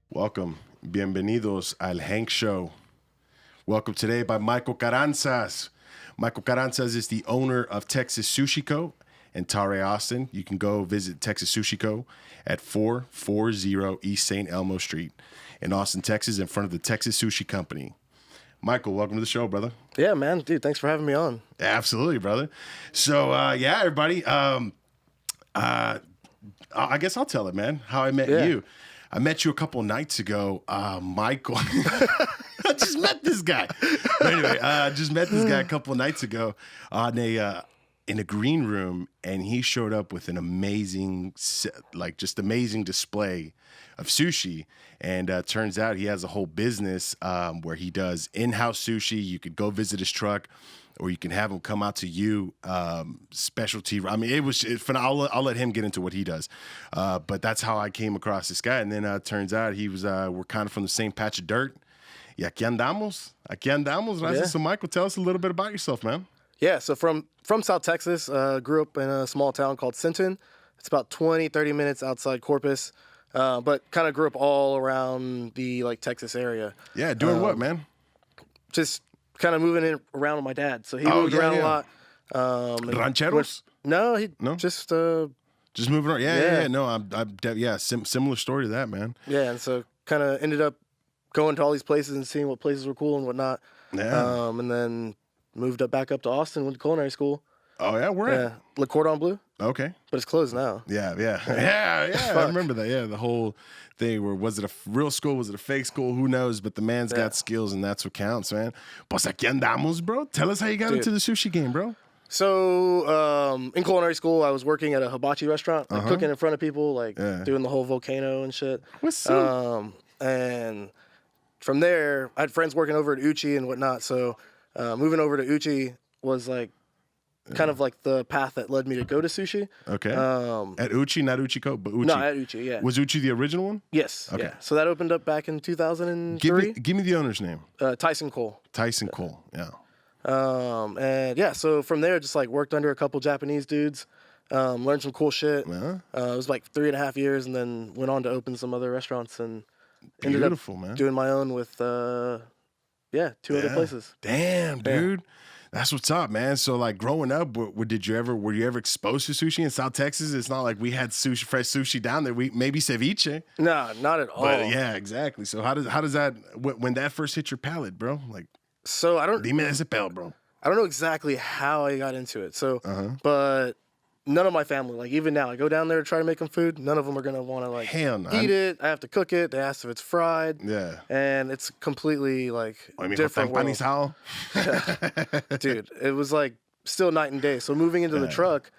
Welcome. Bienvenidos al Hank Show. Welcome today by Michael Carranza. Michael Carranza is the owner of Texasushiko in Tare, Austin. You can go visit Texasushiko at 440 East St. Elmo Street in Austin, Texas, in front of the Texas Sushi Company. Michael, welcome to the show, brother. Yeah, man. Dude, thanks for having me on. Absolutely, brother. So, everybody. I guess I'll tell it, man, how I met you. I met you a couple of nights ago, Michael. I just met this guy. But anyway, I just met this guy a couple of nights ago on in a green room, and he showed up with an amazing, amazing display of sushi. And turns out he has a whole business where he does in-house sushi. You could go visit his truck, or you can have him come out to you, specialty. I mean, it's phenomenal. I'll let him get into what he does. But that's how I came across this guy. And then turns out he was, we're kind of from the same patch of dirt. Y aquí andamos. Right? Yeah. So Michael, tell us a little bit about yourself, man. Yeah, so from South Texas, grew up in a small town called Sinton. It's about 20, 30 minutes outside Corpus, but kind of grew up all around the Texas area. Yeah, doing what, man? Just kind of moving around with my dad. So he moved around a lot. Rancheros? Just moving around. Yeah. No, similar story to that, man. Yeah, and so kind of ended up going to all these places and seeing what places were cool and whatnot. Yeah. And then moved back up to Austin, went to culinary school. Oh, yeah? Where at? Le Cordon Bleu. Okay. But it's closed now. Yeah. I remember that. Yeah, the whole thing where was it a real school? Was it a fake school? Who knows? But the man's got skills, and that's what counts, man. Pues aquí andamos, bro. Tell us how you got into the sushi game, bro. So in culinary school, I was working at a hibachi restaurant, cooking in front of people, doing the whole volcano and shit. What's up? And from there, I had friends working over at Uchi and whatnot. So moving over to Uchi was kind of the path that led me to go to sushi. Okay. At Uchi, not Uchiko, but Uchi. No, at Uchi, yeah. Was Uchi the original one? Yes. Okay. Yeah. So that opened up back in 2003. Give me the owner's name. Tyson Cole. Tyson Cole, yeah. And yeah, so from there, just worked under a couple Japanese dudes, learned some cool shit. Yeah. It was 3.5 years, and then went on to open some other restaurants and ended up man. doing my own with, 2 other places. Damn, dude. That's what's up, man. So, growing up, were you ever exposed to sushi in South Texas? It's not like we had fresh sushi down there. We maybe ceviche. No, not at all. But yeah, exactly. So how does that when that first hit your palate, bro? So I don't. Dime ese pel, bro. I don't know exactly how I got into it. So, but none of my family, even now, I go down there to try to make them food. None of them are gonna want to eat it. I have to cook it. They ask if it's fried. Yeah. And it's completely different world. Dude, it was still night and day. So moving into the truck,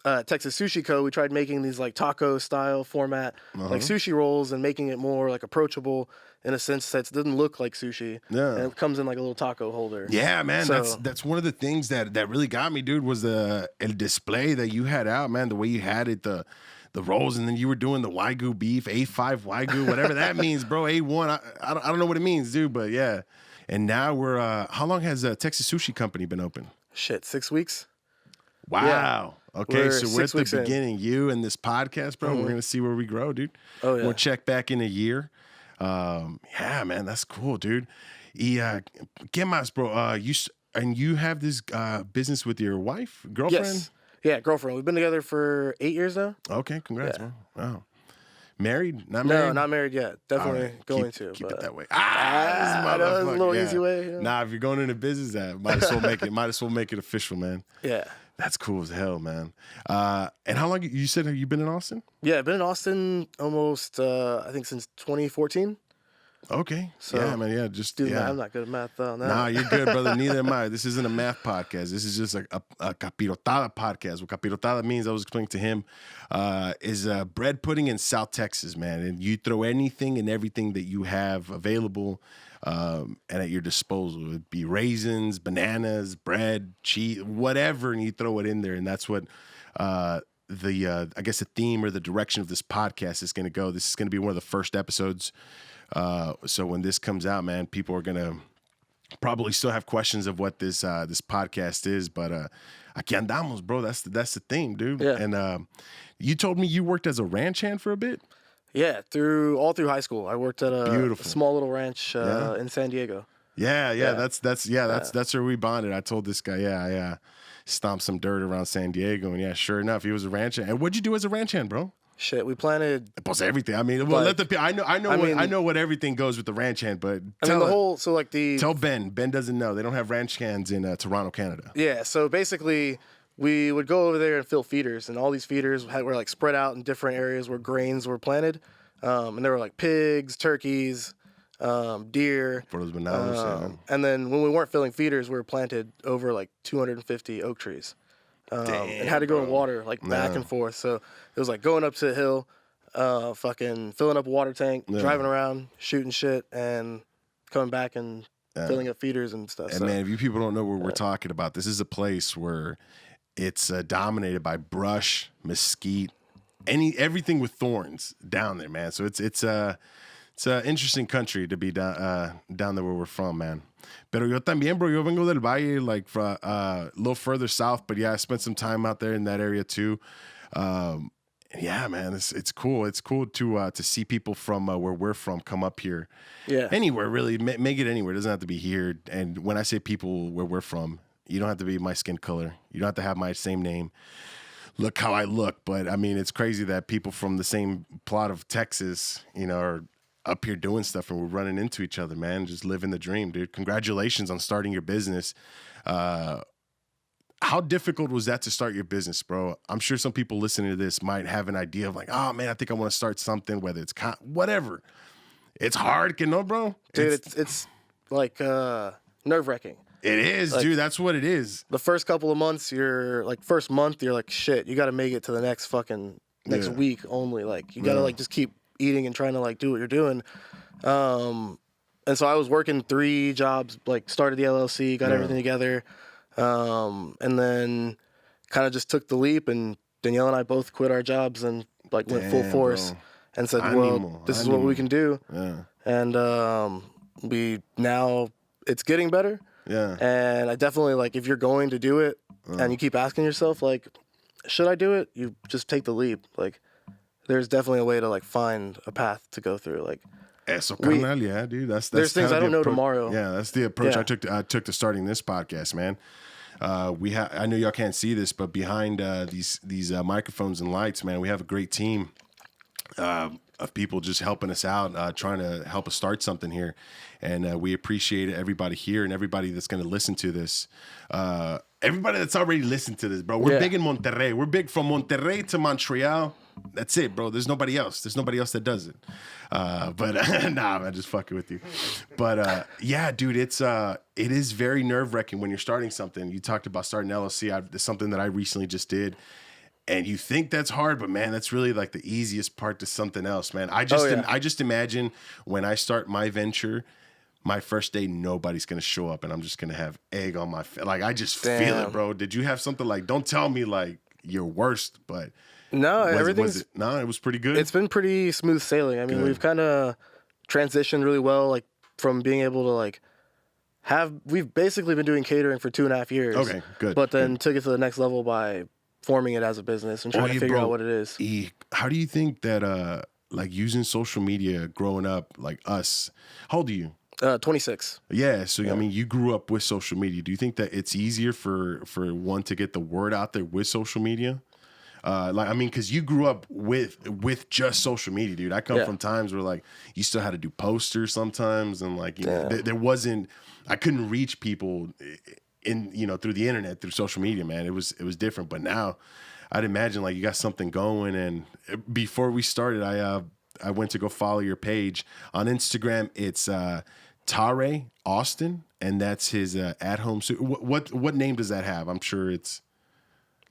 Texasushiko, we tried making these taco style format, sushi rolls, and making it more approachable in a sense that it doesn't look like sushi. Yeah. And it comes in a little taco holder. Yeah, man. So, that's one of the things that really got me, dude, was the display that you had out, man. The way you had it, the rolls, and then you were doing the Wagyu beef, A5 Wagyu, whatever that means, bro. A1. I don't know what it means, dude, but yeah. And now we're how long has Texas Sushi Company been open? Shit, 6 weeks. Wow. Yeah. Okay, so we're at the beginning. You and this podcast, bro. We're gonna see where we grow, dude. Oh yeah. We'll check back in a year. Yeah, man, that's cool, dude. ¿Qué más, bro? You have this business with your wife, girlfriend? Yes. Yeah, girlfriend. We've been together for 8 years now. Okay, congrats, man. Wow. Married? Not married? No, not married yet. Definitely going to. Keep it that way. I know, it's a little easy way. Yeah. Nah, if you're going into business, might as well make it official, man. Yeah. That's cool as hell, man. And how long you said have you been in Austin? Yeah, I've been in Austin almost I think since 2014. Okay. So, yeah, man. Yeah, just I'm not good at math though. Nah, you're good, brother. Neither am I. This isn't a math podcast. This is just a capirotada podcast. What capirotada means, I was explaining to him, is bread pudding in South Texas, man. And you throw anything and everything that you have available and at your disposal. It'd be raisins, bananas, bread, cheese, whatever, and you throw it in there. And that's what I guess the theme or the direction of this podcast is going to go. This is going to be one of the first episodes So when this comes out, man, people are gonna probably still have questions of what this podcast is, but aquí andamos, bro. That's the theme, dude. Yeah. And you told me you worked as a ranch hand for a bit. Yeah, all through high school, I worked at a small little ranch in San Diego. Yeah. That's where we bonded. I told this guy, I stomped some dirt around San Diego, and sure enough, he was a ranch hand. And what'd you do as a ranch hand, bro? Shit, we planted. Plus everything. I mean, well, let the people. I know what everything goes with the ranch hand, but tell Ben. Ben doesn't know. They don't have ranch hands in Toronto, Canada. Yeah. So basically, we would go over there and fill feeders, and all these feeders were like spread out in different areas where grains were planted, and there were like pigs, turkeys, deer. For those bananas. And then when we weren't filling feeders, we were planted over like 250 oak trees. And had to go in water like back and forth. So it was like going up to a hill, fucking filling up a water tank, driving around, shooting shit, and coming back and filling up feeders and stuff. And man, if you people don't know what we're talking about, this is a place where it's dominated by brush, mesquite, everything with thorns down there, man. So it's an interesting country to be down there where we're from, man. Pero yo también, bro. Yo vengo del Valle, like a little further south. But I spent some time out there in that area too. Yeah, man, it's cool. It's cool to see people from where we're from come up here. Yeah, anywhere really. Make it anywhere. It doesn't have to be here. And when I say people where we're from, you don't have to be my skin color. You don't have to have my same name. Look how I look. But I mean, it's crazy that people from the same plot of Texas, are up here doing stuff, and we're running into each other, man. Just living the dream, dude. Congratulations on starting your business. How difficult was that to start your business, bro? I'm sure some people listening to this might have an idea of like, oh man, I think I want to start something, whether it's whatever. It's hard, you know, bro. Dude, it's like nerve-wracking. It is, like, dude. That's what it is. The first couple of months, first month, you're like, shit, you got to make it to the next week only. Like, you got to like just keep eating and trying to like do what you're doing. And so I was working 3 jobs, like started the LLC, got everything together. And then kind of just took the leap, and Danielle and I both quit our jobs and like went full force, bro. And said, this is what we can do. Yeah. And, it's getting better. Yeah. And I definitely, like, if you're going to do it and you keep asking yourself, like, should I do it? You just take the leap. Like, there's definitely a way to like find a path to go through. Like, eso, carnal, yeah, dude. That's there's things I don't know tomorrow. Yeah, that's the approach I took to starting this podcast, man. I know y'all can't see this, but behind these microphones and lights, man, we have a great team of people just helping us out, trying to help us start something here. And we appreciate everybody here and everybody that's going to listen to this. Everybody that's already listened to this, bro. We're big in Monterrey. We're big from Monterrey to Montreal. That's it, bro. There's nobody else. There's nobody else that does it. But nah, man, just fucking with you. But yeah, dude, it is very nerve-wracking when you're starting something. You talked about starting LLC. It's something that I recently just did. And you think that's hard, but man, that's really like the easiest part to something else, man. I just imagine when I start my venture, my first day, nobody's going to show up and I'm just going to have egg on my face. Like, I just feel it, bro. Did you have something like, don't tell me like your worst, but no, it was pretty good. It's been pretty smooth sailing. I mean, we've kind of transitioned really well, like from being able to like we've basically been doing catering for 2.5 years. Okay, good. But then took it to the next level by forming it as a business and trying to figure out what it is. How do you think that like using social media growing up, like us, how old are you? 26. Yeah, so I mean, you grew up with social media. Do you think that it's easier for one to get the word out there with social media? Because you grew up with just social media, dude. I come from times where like you still had to do posters sometimes, and like there wasn't. I couldn't reach people through the internet, through social media, man. It was different. But now, I'd imagine like you got something going. And before we started, I went to go follow your page on Instagram. It's Tare Austin, and that's his at-home. What name does that have? I'm sure it's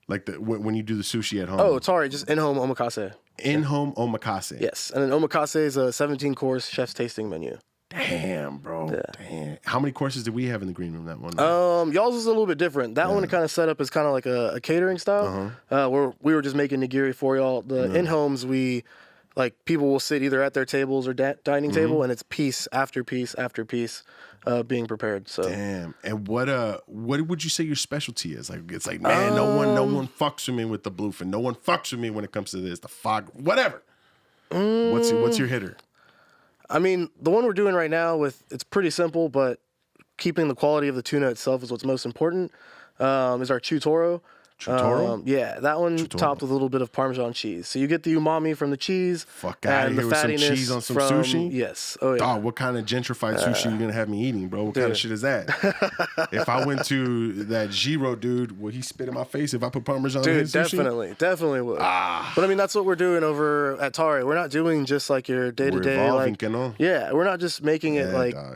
like when you do the sushi at home. Oh, Tare, just in-home omakase. In-home omakase. Yes, and then omakase is a 17-course chef's tasting menu. Damn, bro. Yeah. Damn. How many courses did we have in the green room that one night? Y'all's was a little bit different. That one kind of set up as kind of like a catering style, where we were just making nigiri for y'all. The in-homes, we like people will sit either at their tables or dining table, and it's piece after piece after piece being prepared. So damn. And what would you say your specialty is? Like it's like, man, no one fucks with me with the bluefin. No one fucks with me when it comes to this, the fog, whatever. What's your hitter? I mean, the one we're doing right now it's pretty simple, but keeping the quality of the tuna itself is what's most important. Is our chutoro. Yeah, that one topped with a little bit of Parmesan cheese. So you get the umami from the cheese. Fuck out of here with some cheese on some sushi? Yes. Oh, yeah. Dog, what kind of gentrified sushi you going to have me eating, bro? What kind of shit is that? If I went to that Giro dude, will he spit in my face if I put Parmesan on his sushi? Definitely would. But I mean, that's what we're doing over at Tare. We're not doing just like your day-to-day. Yeah, we're not just making it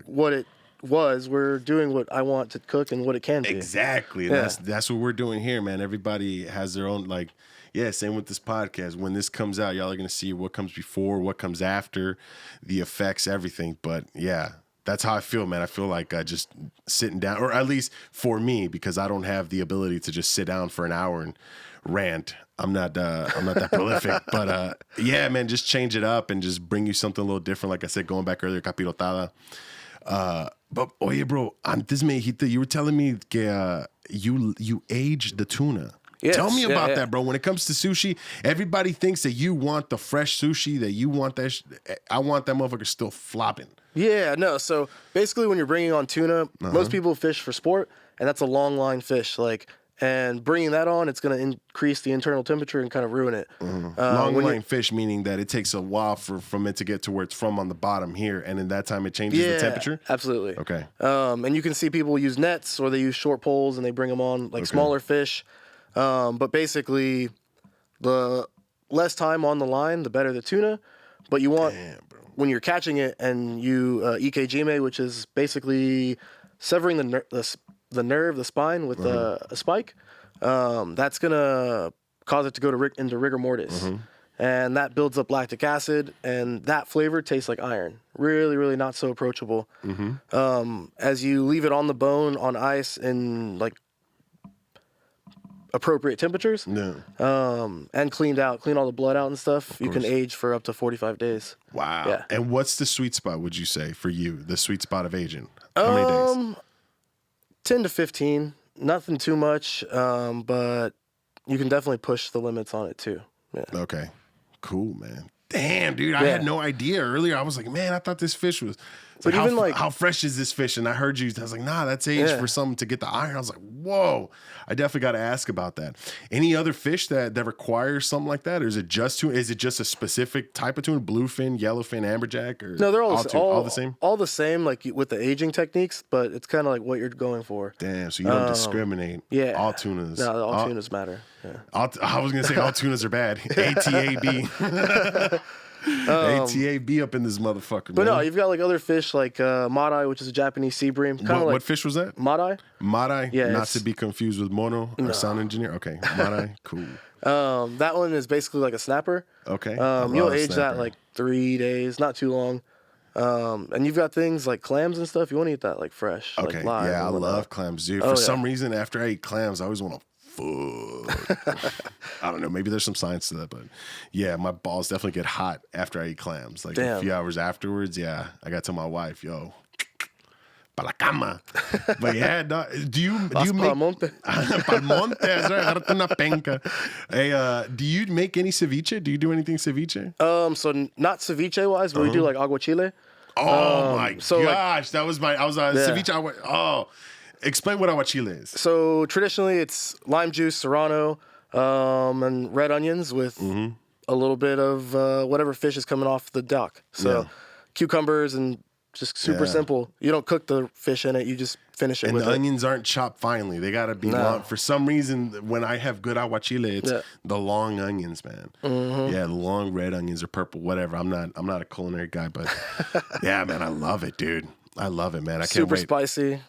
what it we're doing what I want to cook and what it can be. Exactly. Yeah. That's what we're doing here, man. Everybody has their own, like, same with this podcast. When this comes out, y'all are going to see what comes before, what comes after, the effects, everything. But yeah, that's how I feel, man. I feel like just sitting down, or at least for me, because I don't have the ability to just sit down for an hour and rant. I'm not that prolific, but yeah, man, just change it up and just bring you something a little different. Like I said, going back earlier, capirotada. But oye, bro, antes me dijiste, you were telling me que you age the tuna. Yes, tell me about that, bro. When it comes to sushi, everybody thinks that you want the fresh sushi, that you want that. I want that motherfucker still flopping. Yeah, no. So basically, when you're bringing on tuna, most people fish for sport, and that's a long line fish. And bringing that on, it's going to increase the internal temperature and kind of ruin it. Long line fish, meaning that it takes a while from it to get to where it's from on the bottom here, and in that time it changes the temperature? Absolutely. Okay. And you can see people use nets or they use short poles and they bring them on smaller fish. But basically, the less time on the line, the better the tuna. But you want, when you're catching it and you ikejime, which is basically severing the nerve, the spine with a spike, that's going to cause it to go into rigor mortis. And that builds up lactic acid, and that flavor tastes like iron. Really, really not so approachable. As you leave it on the bone on ice in appropriate temperatures, and clean all the blood out and stuff, you can age for up to 45 days. Wow. Yeah. And what's the sweet spot, would you say, for you? The sweet spot of aging? How many days? 10 to 15, nothing too much, but you can definitely push the limits on it too. Yeah. Okay, cool, man. Damn, dude, I had no idea earlier. I was like, man, I thought this fish was. But even how fresh is this fish? And I heard you. I was like, nah, that's aged for something to get the iron. I was like, whoa. I definitely got to ask about that. Any other fish that requires something like that, or is it just tuna? Is it just a specific type of tuna? Bluefin, yellowfin, amberjack, or no? They're all the same. All the same, like with the aging techniques, but it's kind of like what you're going for. Damn, so you don't discriminate. Yeah, all tunas. No, all tunas matter. Yeah. I was gonna say all tunas are bad. ATAB. ATAB up in this motherfucker, but man. No, you've got other fish like madai, which is a Japanese sea bream. What fish was that? Madai. Madai, not to be confused with mono, our sound engineer. Okay, madai, cool. That one is basically like a snapper. Okay. You'll age that 3 days, not too long. And you've got things like clams and stuff. You want to eat that fresh, okay. Live. Yeah, I love clams, dude. For some reason, after I eat clams, I always want to. I don't know. Maybe there's some science to that, but yeah, my balls definitely get hot after I eat clams. A few hours afterwards, I got to tell my wife, yo, pa la cama. But yeah, do you make Palmonte? Palmonte, that's right. Agarrate una penca. Hey, do you make any ceviche? Do you do anything ceviche? So not ceviche wise, but we do aguachile. Oh my gosh, that was I was ceviche. Explain what aguachile is. So traditionally, it's lime juice, serrano, and red onions with a little bit of whatever fish is coming off the dock. So cucumbers and just super simple. You don't cook the fish in it. You just finish it with it. And the onions aren't chopped finely. They got to be long. For some reason, when I have good aguachile, it's the long onions, man. Yeah, the long red onions or purple, whatever. I'm not a culinary guy, but yeah, man, I love it, dude. I love it, man. I can't wait. Super spicy.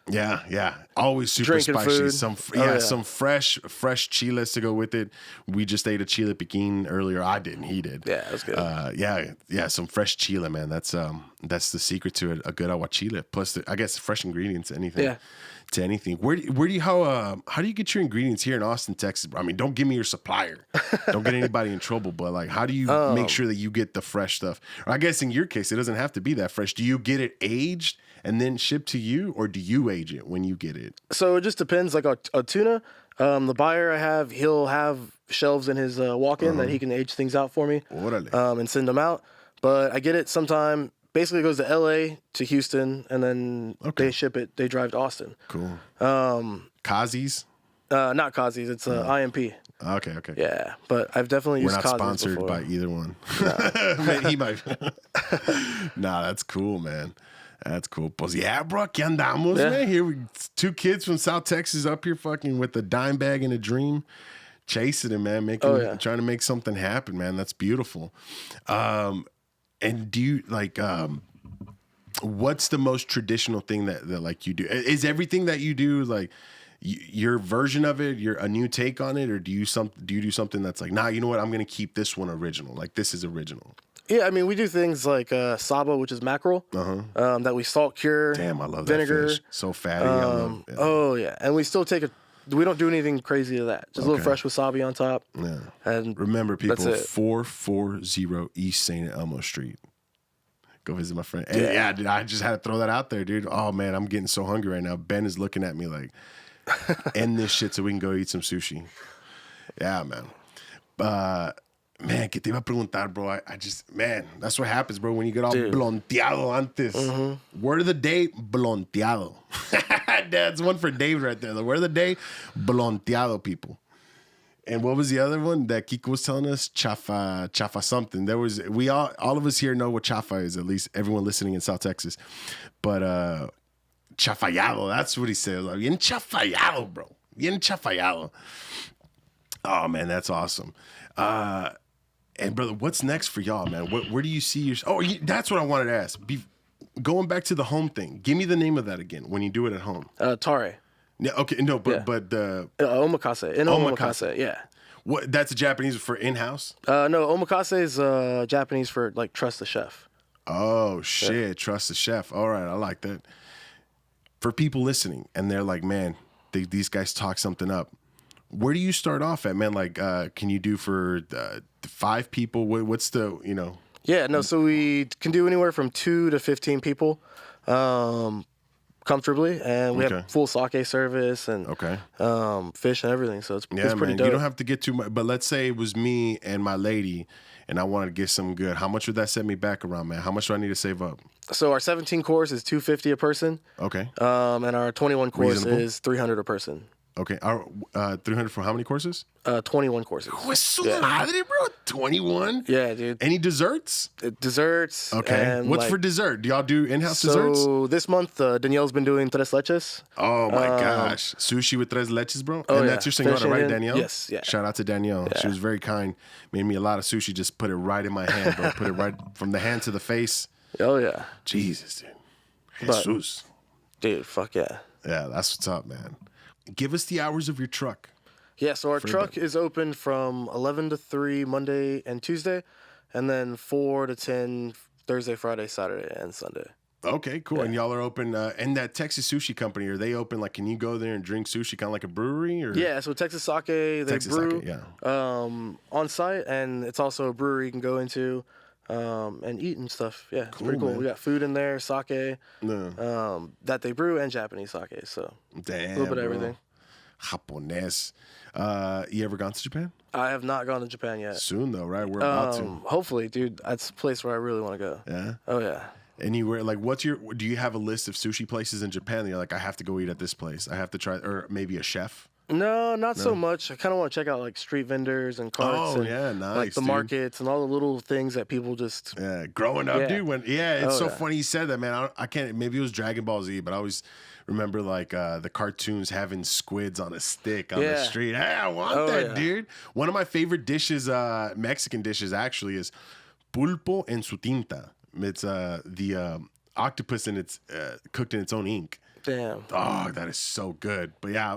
Yeah. Always super Drinking spicy. food. Some fresh chiles to go with it. We just ate a chile piquin earlier. I didn't. He did. Yeah, it was good. Yeah. Some fresh chile, man. That's the secret to it. A good aguachile. Plus, I guess fresh ingredients. Anything. Yeah. To anything. Where do you how do you get your ingredients here in Austin, Texas? I mean, don't give me your supplier. Don't get anybody in trouble. But like, how do you make sure that you get the fresh stuff? Or I guess in your case, it doesn't have to be that fresh. Do you get it aged and then shipped to you, or do you age it when you get it? So it just depends. Like a tuna, the buyer I have, he'll have shelves in his walk-in that he can age things out for me, and send them out. But I get it sometime. Basically, it goes to L.A. to Houston, and then they ship it. They drive to Austin. Cool. Kazi's? Not Kazi's. It's IMP. Okay. Yeah, but I've definitely used Kazi's. We're not sponsored before. by either one. Man, he might. Nah, that's cool, man. That's cool. Pues yeah, bro, que andamos, man. Here, two kids from South Texas up here fucking with a dime bag and a dream. Chasing it, man. Trying to make something happen, man. That's beautiful. And do you like what's the most traditional thing that like you do? Is everything that you do like your version of it, a new take on it, or do you do something that's like, nah, you know what, I'm gonna keep this one original. Like this is original. Yeah, I mean, we do things like saba, which is mackerel, that we salt cure. Damn, I love vinegar. That fish. So fatty. Oh yeah, and we still we don't do anything crazy to that. Just a little fresh wasabi on top. Yeah. And remember, people, 440 East St. Elmo Street. Go visit my friend. And yeah, dude, I just had to throw that out there, dude. Oh, man, I'm getting so hungry right now. Ben is looking at me like, end this shit so we can go eat some sushi. Yeah, man. Man, que te iba a preguntar, bro. I just, man, that's what happens, bro, when you get all blonteado antes. Word of the day, blonteado. That's one for Dave right there. The word of the day, blonteado, people. And what was the other one that Kiko was telling us? Chafa something. There was, all of us here know what chafa is, at least everyone listening in South Texas. But chafallado, that's what he said. Like, bien chafallado, bro. Bien chafallado. Oh, man, that's awesome. And brother, what's next for y'all, man? Where do you see your? Oh, that's what I wanted to ask. Going back to the home thing. Give me the name of that again when you do it at home. Tare. Yeah. Okay. No, but the omakase. Omakase. Yeah. What? That's a Japanese for in-house. No, omakase is Japanese for like trust the chef. Oh shit! Yeah. Trust the chef. All right, I like that. For people listening, and they're like, man, these guys talk something up. Where do you start off at, man? Like, can you do for 5 people? What's the, you know? Yeah, no, so we can do anywhere from 2 to 15 people comfortably. And we have full sake service and fish and everything. So it's pretty dope. You don't have to get too much. But let's say it was me and my lady and I wanted to get some good. How much would that set me back around, man? How much do I need to save up? So our 17 course is $250 a person. Okay. And our 21 course is $300 a person. Okay, 300 for how many courses? 21 courses. Madre, bro. 21? Yeah, dude. Any desserts? Desserts. Okay. And what's for dessert? Do y'all do in-house desserts? So this month, Danielle's been doing tres leches. Oh my gosh. Sushi with tres leches, bro? And that's your senora, right, Danielle? Yes, yeah. Shout out to Danielle. Yeah. She was very kind. Made me a lot of sushi, just put it right in my hand, bro. Put it right from the hand to the face. Oh, yeah. Jesus, dude. Jesus. Dude, fuck yeah. Yeah, that's what's up, man. Give us the hours of your truck. Yeah, so our truck is open from 11 to 3 Monday and Tuesday, and then 4 to 10 Thursday, Friday, Saturday, and Sunday. Okay, cool. Yeah. And y'all are open. And that Texas Sushi company, are they open? Like, can you go there and drink sushi kind of like a brewery? Or? Yeah, so Texas Sake, they brew on site, and it's also a brewery you can go into and eat and stuff. Yeah, it's pretty cool. Man. We got food in there, sake, that they brew, and Japanese sake. So damn, a little bit of everything. Japonés. You ever gone to Japan? I have not gone to Japan yet. Soon though, right? We're about to. Hopefully, dude. That's a place where I really want to go. Yeah. Oh yeah. Anywhere, like, do you have a list of sushi places in Japan that you're like, I have to go eat at this place. I have to try, or maybe a chef? No, not so much. I kind of want to check out like street vendors and carts and nice, like the markets and all the little things that people just growing up, dude. It's so funny you said that, man. I can't. Maybe it was Dragon Ball Z, but I always remember like the cartoons having squids on a stick on the street. Hey, I want that, dude. One of my favorite dishes, Mexican dishes, actually, is pulpo en su tinta. It's octopus in its cooked in its own ink. Damn. Oh, that is so good. But yeah,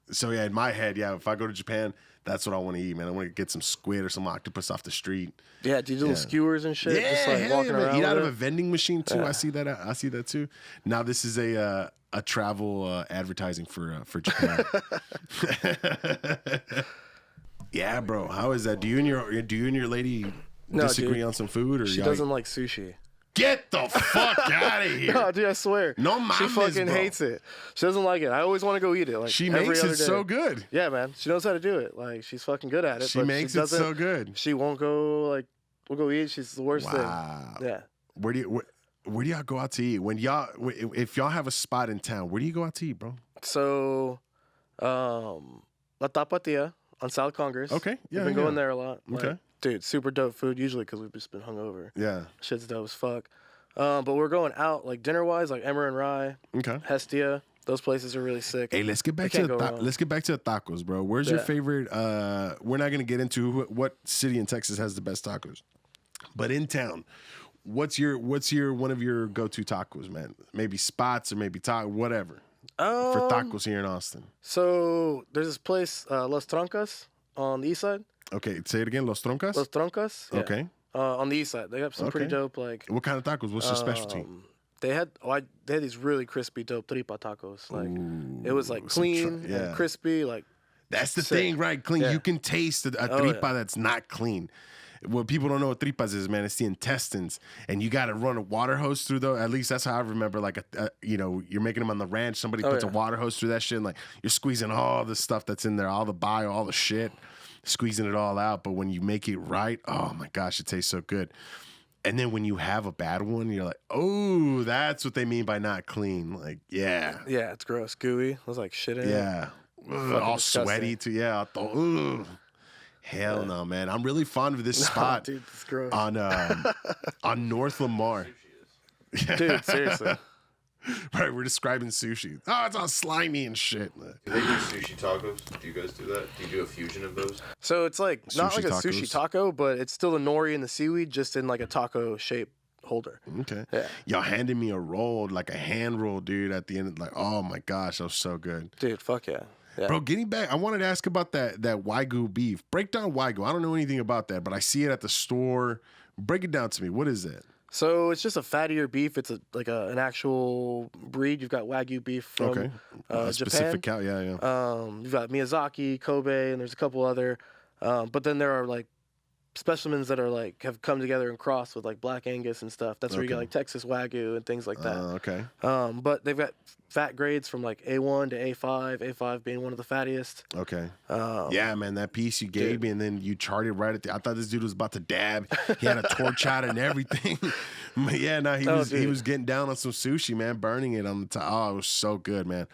So yeah, in my head, if I go to Japan, that's what I want to eat, man. I want to get some squid or some octopus off the street. Yeah, do you do little skewers and shit? Yeah, just like walking around. Eat out of a vending machine too. Yeah. I see that too. Now this is a travel advertising for Japan. Yeah, bro. How is that? Do you and your lady disagree on some food, or she doesn't like sushi? Get the fuck out of here! No, dude, I swear. No, mames, she fucking hates it. She doesn't like it. I always want to go eat it. Like she makes it so good. Yeah, man. She knows how to do it. Like she's fucking good at it. She makes it so good. She won't go. Like we'll go eat. She's the worst thing. Yeah. Where do y'all go out to eat? If y'all have a spot in town, where do you go out to eat, bro? So, La Tapatia on South Congress. Okay. Yeah. We've been going there a lot. Okay. Like, dude, super dope food. Usually because we've just been hungover. Yeah. Shit's dope as fuck. But we're going out like dinner wise, like Emmer and Rye. Okay. Hestia. Those places are really sick. Hey, let's get back to the tacos, bro. Where's your favorite? We're not gonna get into what city in Texas has the best tacos, but in town, what's your one of your go-to tacos, man? Maybe spots or maybe whatever for tacos here in Austin. So there's this place, Los Troncas, on the east side. Okay, say it again, Los Troncas. Los Troncas. Yeah. Okay. On the east side, they have some pretty dope like. What kind of tacos? What's your specialty? They had these really crispy dope tripa tacos. Like it was like clean and crispy. Like that's the thing, right? Clean. Yeah. You can taste a tripa that's not clean. What people don't know what tripas is, man, it's the intestines, and you got to run a water hose through those. At least that's how I remember. Like, you're making them on the ranch. Somebody puts a water hose through that shit, and like you're squeezing all the stuff that's in there, all the bio, all the shit, squeezing it all out. But when you make it right, oh my gosh, it tastes so good. And then when you have a bad one, you're like, oh, that's what they mean by not clean. Like, yeah, it's gross, gooey. It was like shit in it. Yeah, all disgusting. sweaty too. Yeah, hell no, man. I'm really fond of this spot, dude, it's gross. on North Lamar. Dude, seriously. Right, we're describing sushi. Oh, it's all slimy and shit. Do they do sushi tacos? Do you guys do that? Do you do a fusion of those? So it's like not like a tacos. sushi taco, but it's still the nori and the seaweed, just in like a taco shape holder. Okay. Yeah. Y'all handed me a roll, like a hand roll, dude, at the end. Like, oh my gosh, that was so good. Dude, fuck yeah. Yeah. Bro, getting back, I wanted to ask about that Wagyu beef. Break down Wagyu. I don't know anything about that, but I see it at the store. Break it down to me. What is that? So it's just a fattier beef. It's an actual breed. You've got Wagyu beef from a specific Japan. cow. Yeah. You've got Miyazaki, Kobe, and there's a couple other. But then there are like specimens that are like have come together and crossed with like Black Angus and stuff. That's where you get like Texas Wagyu and things like that. Okay. But they've got fat grades from like A1 to A5. A5 being one of the fattiest. Okay. Yeah, man, that piece you gave me, and then you charted right at the. I thought this dude was about to dab. He had a torch out and everything. But yeah, no, he was getting down on some sushi, man, burning it on the top. Oh, it was so good, man.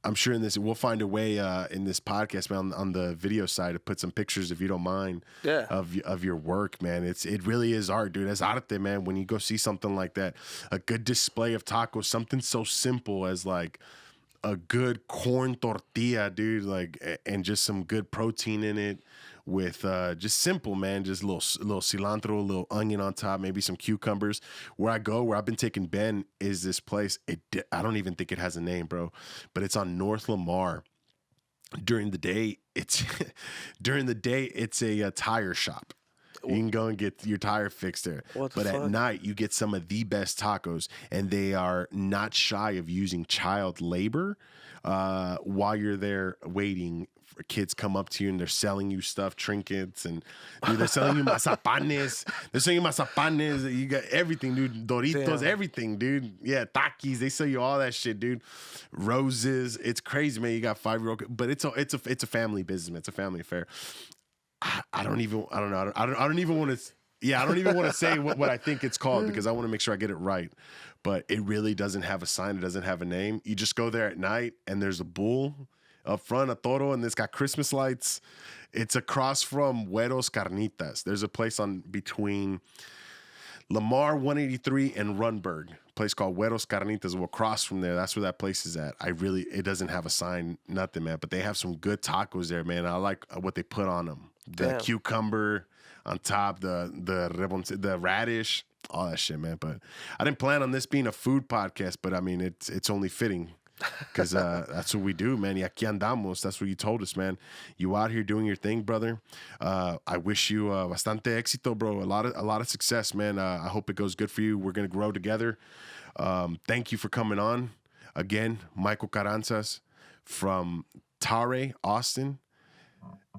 I'm sure we'll find a way in this podcast, man, on the video side to put some pictures, if you don't mind, of your work, man. It really is art, dude. It's arte, man. When you go see something like that, a good display of tacos, something so simple as like a good corn tortilla, dude, like, and just some good protein in it. With just simple, man, just a little cilantro, a little onion on top, maybe some cucumbers. Where I've been taking Ben is this place. I don't even think it has a name, bro, but it's on North Lamar. During the day, it's a tire shop. You can go and get your tire fixed there. But at night, you get some of the best tacos, and they are not shy of using child labor while you're there waiting. Kids come up to you and they're selling you stuff, trinkets, and dude, they're selling you mazapanes. They're selling you mazapanes. You got everything, dude. Doritos, everything, dude. Yeah, Takis. They sell you all that shit, dude. Roses. It's crazy, man. You got 5-year-old, but it's a family business, man. It's a family affair. I don't even want to say what I think it's called, because I want to make sure I get it right. But it really doesn't have a sign. It doesn't have a name. You just go there at night and there's a bull up front, a toro, and it's got Christmas lights. It's across from Güeros Carnitas. There's a place between Lamar 183 and Runberg, a place called Güeros Carnitas. We're across from there. That's where that place is at. It doesn't have a sign, nothing, man. But they have some good tacos there, man. I like what they put on them. The cucumber on top, the radish. all that shit, man. But I didn't plan on this being a food podcast, but I mean, it's only fitting. Because that's what we do, man. Y aquí andamos. That's what you told us, man. You out here doing your thing, brother. I wish you bastante éxito, bro. A lot of success, man. I hope it goes good for you. We're gonna grow together. Thank you for coming on again, Michael Carranza from Tare, Austin,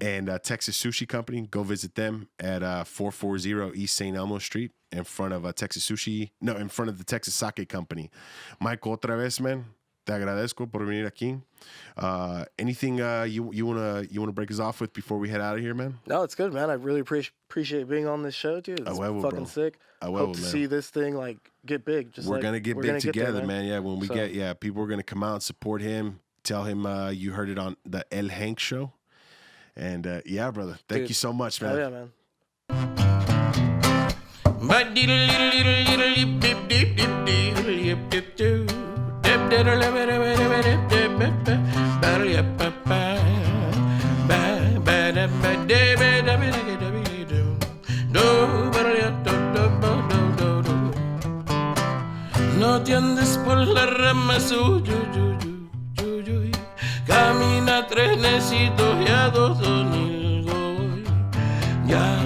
and Texas Sushi Company. Go visit them at 440 East St. Elmo Street in front of Texas Sushi. No, in front of the Texas Sake Company. Michael, otra vez, man. Te agradezco por venir aquí. Anything you wanna break us off with before we head out of here, man? No, it's good, man. I really appreciate being on this show, dude. It's fucking bro. Sick. Hope to see this thing like get big. We're gonna get big together, man. Yeah, when we people are gonna come out and support him. Tell him you heard it on the El Hank show. And yeah, brother. Thank you so much, man. Oh, yeah, man. No te andes por la rama, camina trenecito y a Domingo. Ya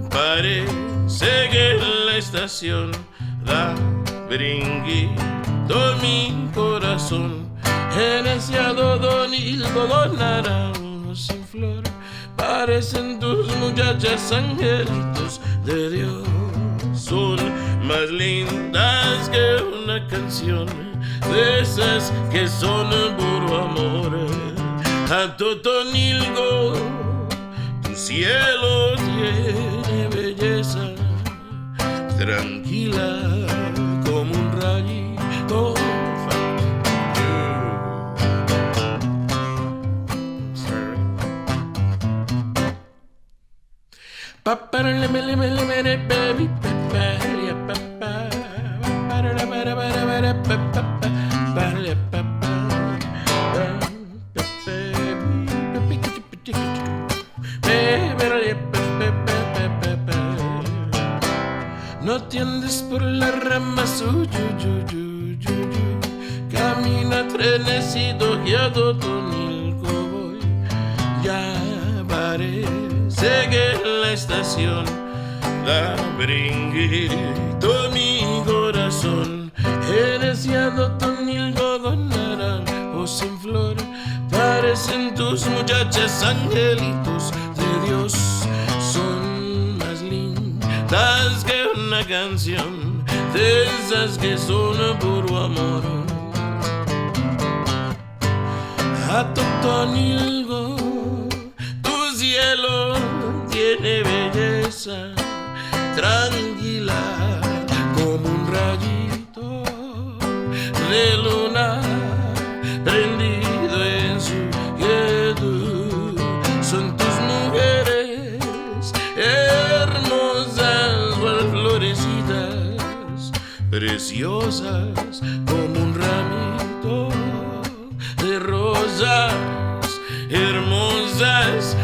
parece que la estación da brinquito mi corazón. En ese Domingo, dos naranjos sin flor, parecen tus muchachas angelitos de Dios. Son más lindas que una canción, de esas que son puro amor. A Totonilgo, tu cielo tiene belleza, tranquila como un rayito. No te andes por la rama, camina trenecito y a Totonilco voy. Ya parece que la estación da brinquito mi corazón. Eres ya Totonilco con naranjos en flor, parecen tus muchachas angelitos de Dios. Son más lindas que una canción, de esas que son puro amor. A Totonilgo, tu cielo tiene belleza, tranquila como un rayito de luna prendido en su quietud. Son tus mujeres hermosas, cual florecitas, preciosas como un ramito de rosas hermosas.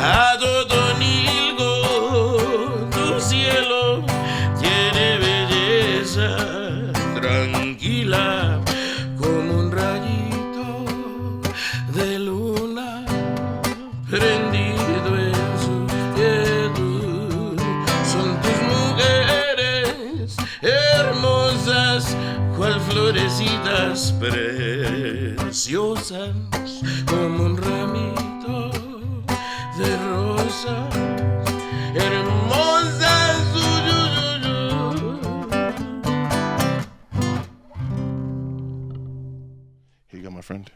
A Totonilgo, tu cielo tiene belleza, tranquila como un rayito de luna prendido en su quietud. Son tus mujeres hermosas, cual florecitas preciosas como un ramito de rosas hermosas. Here you go, my friend.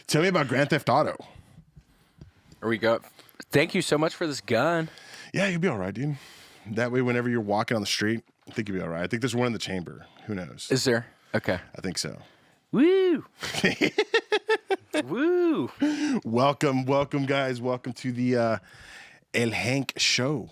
Tell me about Grand Theft Auto. Here we go. Thank you so much for this gun. Yeah, you'll be all right, dude. That way, whenever you're walking on the street, I think you'll be all right. I think there's one in the chamber. Who knows? Is there? Okay. I think so. Woo! Woo! Welcome, guys. Welcome to the El Hank Show.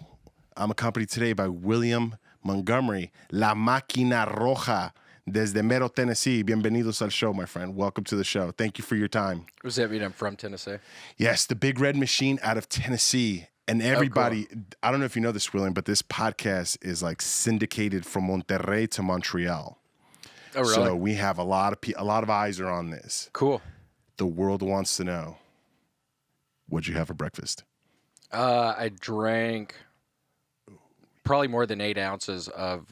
I'm accompanied today by William Montgomery, La Máquina Roja, desde Mero, Tennessee. Bienvenidos al show, my friend. Welcome to the show. Thank you for your time. What does that mean? I'm from Tennessee? Yes, the Big Red Machine out of Tennessee. And everybody, cool. I don't know if you know this, William, but this podcast is like syndicated from Monterrey to Montreal. Oh, really? So we have a lot of eyes are on this. Cool. The world wants to know, what'd you have for breakfast? I drank probably more than 8 ounces of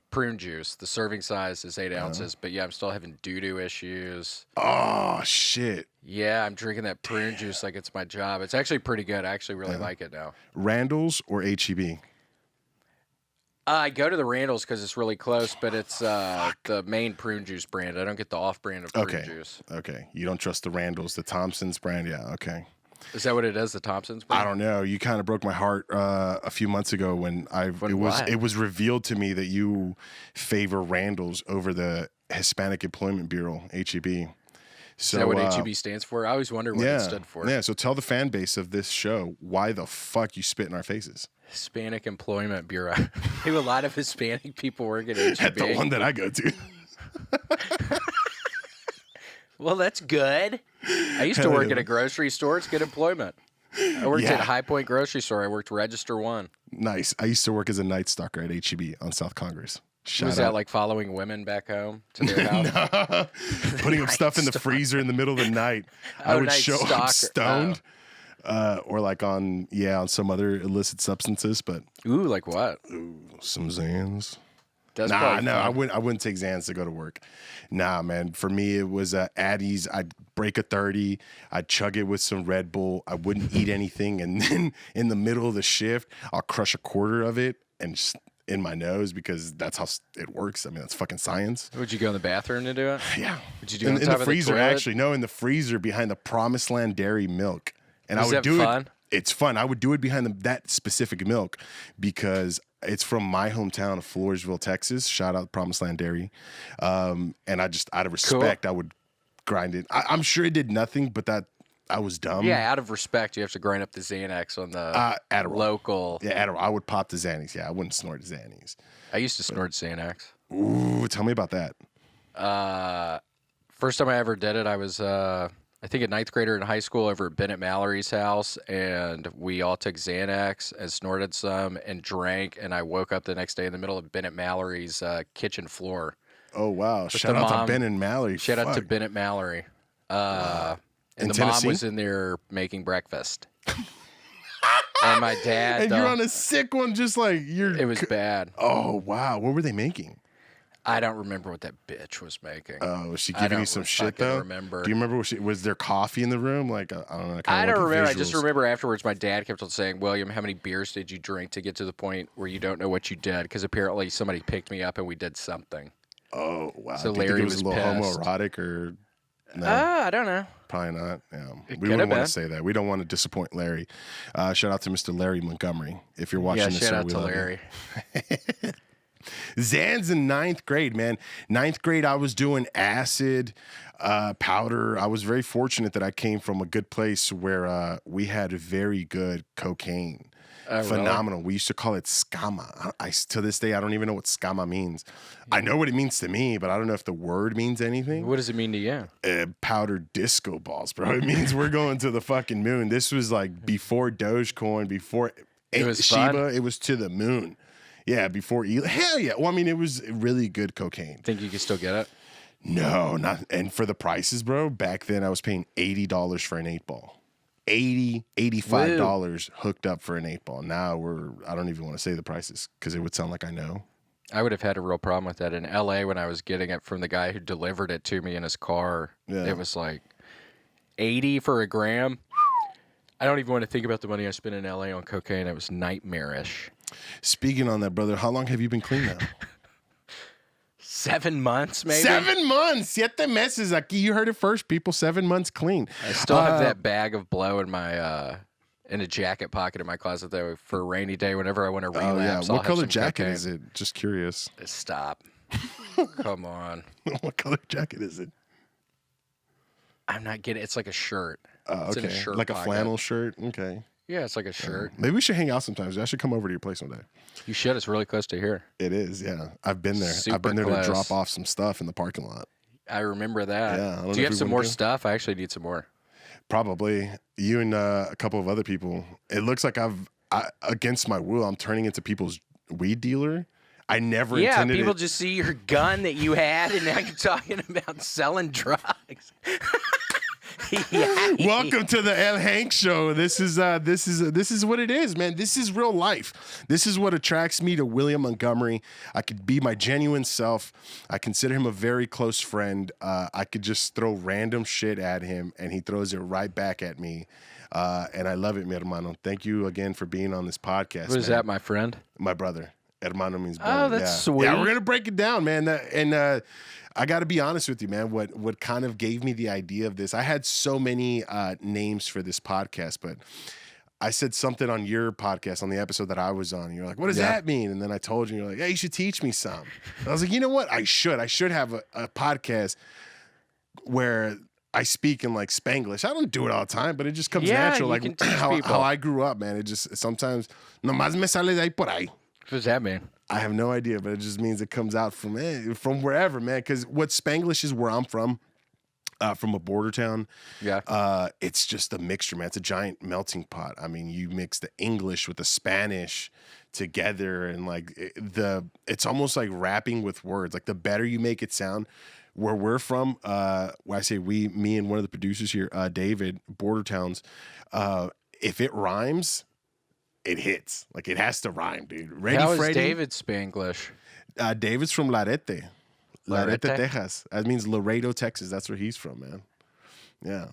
prune juice. The serving size is 8 ounces, but yeah, I'm still having doo-doo issues. Oh, shit. Yeah, I'm drinking that prune juice like it's my job. It's actually pretty good. I actually really like it now. Randall's or H-E-B? I go to the Randall's because it's really close, but it's the main prune juice brand. I don't get the off-brand of prune juice. Okay. You don't trust the Randall's, the Thompson's brand? Yeah, okay. Is that what it is, the Thompson's brand? I don't know. You kind of broke my heart a few months ago when it was revealed to me that you favor Randall's over the Hispanic Employment Bureau, HEB. So, is that what HEB stands for? I always wonder what it stood for. Yeah, so tell the fan base of this show why the fuck you spit in our faces. Hispanic Employment Bureau. I have a lot of Hispanic people work at HEB. At the one that I go to. Well, that's good. I used to work at a grocery store. It's good employment. I worked at a High Point grocery store. I worked Register 1. Nice. I used to work as a night stalker at HEB on South Congress. Was that like following women back home to their house? No. Putting up stuff in the freezer in the middle of the night. I would show up stoned. Or like on some other illicit substances, but ooh, like what? Ooh, some Xans. That's no, fun. I wouldn't take Xans to go to work. Nah, man. For me, it was Addies. I'd break a 30. I'd chug it with some Red Bull. I wouldn't eat anything, and then in the middle of the shift, I'll crush a quarter of it and just in my nose because that's how it works. I mean, that's fucking science. Would you go in the bathroom to do it? Yeah. Would you do it in the freezer? Actually, no, in the freezer behind the Promised Land Dairy Milk. And I would do it. It's fun. I would do it behind that specific milk because it's from my hometown of Floresville, Texas. Shout out Promised Land Dairy. And I just, out of respect, I would grind it. I'm sure it did nothing, but that I was dumb. Yeah, out of respect, you have to grind up the Xanax on the local. Yeah, Adderall. I would pop the Xannies. Yeah, I wouldn't snort Xannies. I used to snort Xanax. Ooh, tell me about that. First time I ever did it, I was, I think, a 9th grader in high school over at Bennett Mallory's house, and we all took Xanax and snorted some and drank, and I woke up the next day in the middle of Bennett Mallory's kitchen floor. Oh, wow. Shout out to Bennett Mallory. Shout out to Bennett Mallory. And the mom was in there making breakfast. And my dad. And you're on a sick one, just like you're. It was bad. Oh, wow. What were they making? I don't remember what that bitch was making. Oh, was she giving you some shit, though? Remember. Do you remember, was there coffee in the room? Like, I don't know. I don't remember. I just remember afterwards my dad kept on saying, William, how many beers did you drink to get to the point where you don't know what you did? Because apparently somebody picked me up and we did something. Oh, wow. So Do you Larry think it was a little pissed. homoerotic or... No, I don't know. Probably not. Yeah. We wouldn't want to say that. We don't want to disappoint Larry. Shout out to Mr. Larry Montgomery. If you're watching this, shout out to Larry. Xans in 9th grade, man. 9th grade, I was doing acid, powder. I was very fortunate that I came from a good place where we had very good cocaine. Phenomenal. Really? We used to call it scama. To this day, I don't even know what scama means. I know what it means to me, but I don't know if the word means anything. What does it mean to you? Powdered disco balls, bro. It means we're going to the fucking moon. This was like before Dogecoin, before it was Shiba. Fun? It was to the moon. Yeah, before hell yeah. Well, I mean, it was really good cocaine. Think you can still get it? No, not. And for the prices, bro, back then I was paying $80 for an 8-ball. $85 hooked up for an 8-ball. Now I don't even want to say the prices because it would sound like I know. I would have had a real problem with that in LA when I was getting it from the guy who delivered it to me in his car. Yeah. It was like $80 for a gram. I don't even want to think about the money I spent in LA on cocaine. It was nightmarish. Speaking on that, brother, how long have you been clean now? 7 months, maybe. 7 months. 7 meses. Aquí, you heard it first, people. 7 months clean. I still have that bag of blow in my in a jacket pocket in my closet though for a rainy day. Whenever I want to relapse, What color jacket is it? Just curious. Stop. Come on. What color jacket is it? I'm not getting. It's like a shirt. Okay. In a shirt like pocket. a flannel shirt. Okay. Yeah, it's like a shirt. Maybe we should hang out sometimes. I should come over to your place one day. You should. It's really close to here. It is. Yeah, I've been there. Super I've been there close. to drop off some stuff in the parking lot. I remember that. Yeah. Do you have some more stuff? I actually need some more. Probably you and a couple of other people. It looks like against my will, I'm turning into people's weed dealer. I never intended people it. just see your gun that you had, and now you're talking about selling drugs. Welcome to the El Hank Show. This is what it is, man. This is real life. This is what attracts me to William Montgomery. I could be my genuine self. I consider him a very close friend. I could just throw random shit at him, and he throws it right back at me. And I love it, mi hermano. Thank you again for being on this podcast. What is that, my friend? My brother. Hermano means brother. Oh, that's sweet. Yeah, we're gonna break it down, man. And I got to be honest with you, man. What kind of gave me the idea of this? I had so many names for this podcast, but I said something on your podcast on the episode that I was on. And you're like, "What does that mean?" And then I told you, you're like, "Yeah, you should teach me some." And I was like, "You know what? I should have a podcast where I speak in like Spanglish. I don't do it all the time, but it just comes natural. Like how I grew up, man. It just sometimes nomás me sale de ahí por ahí." What does that mean? I have no idea, but it just means it comes out from wherever, man. Because what Spanglish is where I'm from a border town. Yeah. It's just a mixture, man. It's a giant melting pot. I mean, you mix the English with the Spanish together, and like it's almost like rapping with words. Like the better you make it sound. Where we're from, when I say we, me and one of the producers here, David, Border Towns, if it rhymes, it hits. Like it has to rhyme, dude. How is David's Spanglish? David's from Larete, Texas. That means Laredo, Texas. That's where he's from, man. Yeah.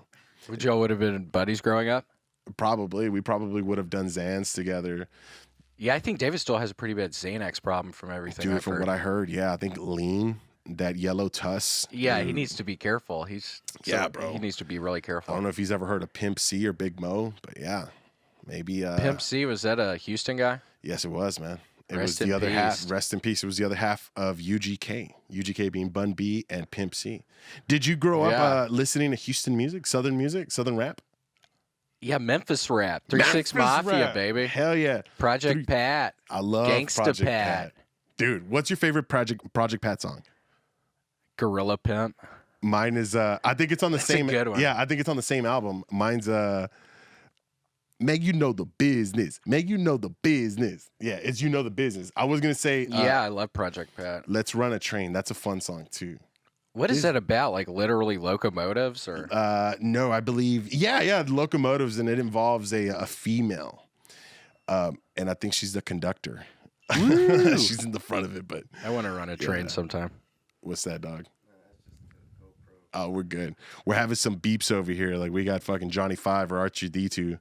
Y'all would have been buddies growing up? Probably. We probably would have done Xans together. Yeah, I think David still has a pretty bad Xanax problem from everything I've heard. What I heard, yeah. I think lean, that yellow tuss. Yeah, he needs to be careful. Bro. He needs to be really careful. I don't know if he's ever heard of Pimp C or Big Mo, but yeah. Maybe Pimp C, was that a Houston guy? Yes, it was, man. It Rest was the in other peace. half. Rest in peace. It was the other half of UGK. UGK being Bun B and Pimp C. Did you grow up listening to Houston music, Southern rap? Yeah, Memphis rap. 3-6 Mafia, rap. baby. Hell yeah. Project Pat. I love Gangsta Project Pat. Dude, what's your favorite Project Pat song? Gorilla Pimp. Mine is I think it's on the same. a good one. Yeah, I think it's on the same album. Mine's Meg, you know the business. Meg, you know the business. Yeah, it's You Know the Business. I was gonna say I love Project Pat. Let's Run a Train. That's a fun song too. What is that about? Like literally locomotives or No, I believe locomotives, and it involves a female. And I think she's the conductor. She's in the front of it, but I want to run a train sometime. What's that, dog? Oh, we're good. We're having some beeps over here. Like we got fucking Johnny 5 or R2D2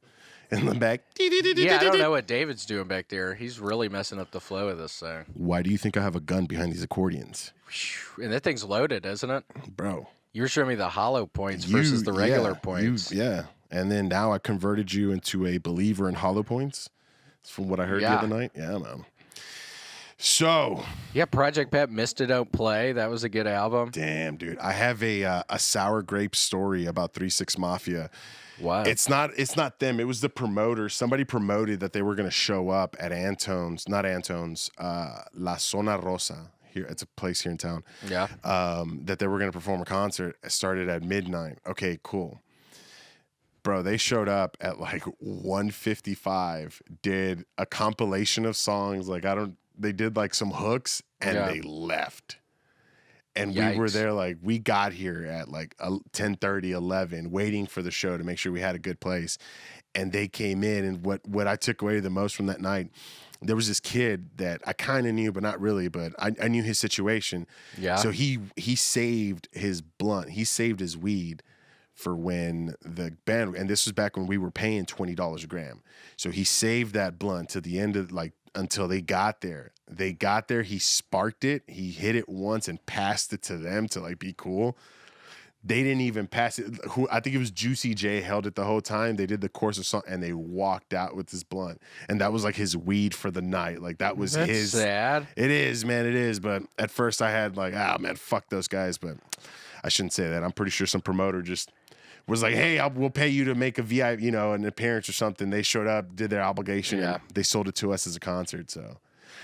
in the back. Yeah, I don't know what David's doing back there. He's really messing up the flow of this thing. Why do you think I have a gun behind these accordions? And that thing's loaded, isn't it? Bro. You were showing me the hollow points versus the regular points. Yeah. And then now I converted you into a believer in hollow points. That's from what I heard the other night. Yeah, man. So. Yeah, Project Pat, Mista Don't Play. That was a good album. Damn, dude. I have a sour grape story about 3-6 Mafia. Wow. It's not them. It was the promoter. Somebody promoted that they were going to show up at La Zona Rosa. Here, it's a place here in town. Yeah. That they were going to perform a concert. It started at midnight. Okay, cool. Bro, they showed up at like 1:55, did a compilation of songs. They did like some hooks and they left. And we were there we got here at like 10:30, 11, waiting for the show to make sure we had a good place. And they came in, and what I took away the most from that night, there was this kid that I kind of knew, but not really, but I knew his situation. Yeah. So he saved his blunt. He saved his weed for when the band, and this was back when we were paying $20 a gram. So he saved that blunt to the end of until they got there. They got there. He sparked it. He hit it once and passed it to them to like be cool. They didn't even pass it. I think it was Juicy J held it the whole time. They did the course of song and they walked out with his blunt. And that was like his weed for the night. Like that was his. Sad. It is, man. It is. But at first I had like, man, fuck those guys. But I shouldn't say that. I'm pretty sure some promoter just was like, hey, we'll pay you to make a VIP, an appearance or something. They showed up, did their obligation, and they sold it to us as a concert. So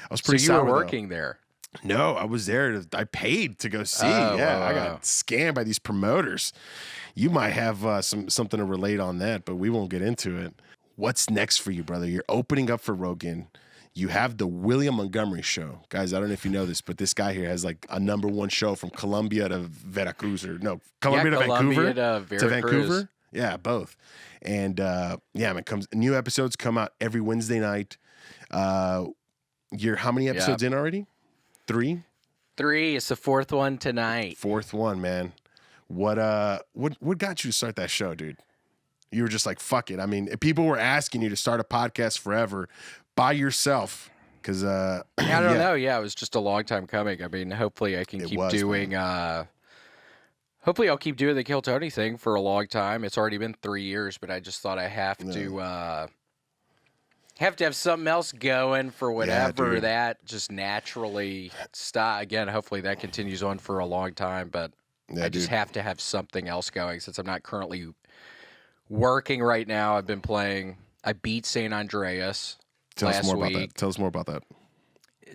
I was pretty. So you were working there. No, I was there. I paid to go see. I got scammed by these promoters. You might have something to relate on that, but we won't get into it. What's next for you, brother? You're opening up for Rogan. You have the William Montgomery show. Guys, I don't know if you know this, but this guy here has like a #1 show from Colombia to Veracruz. Colombia to Vancouver. Yeah, both. And new episodes come out every Wednesday night. You're how many episodes in already? 3? 3. It's the 4th one tonight. 4th one, man. What got you to start that show, dude? You were just like, fuck it. I mean, people were asking you to start a podcast forever by yourself. Because I don't know. Yeah, it was just a long time coming. I mean, hopefully I can keep doing. Hopefully I'll keep doing the Kill Tony thing for a long time. It's already been 3 years, but I just thought I have to have something else going for whatever that just naturally stop. Again, hopefully that continues on for a long time, but I just have to have something else going since I'm not currently working right now. I beat San Andreas last week. Tell us more about that.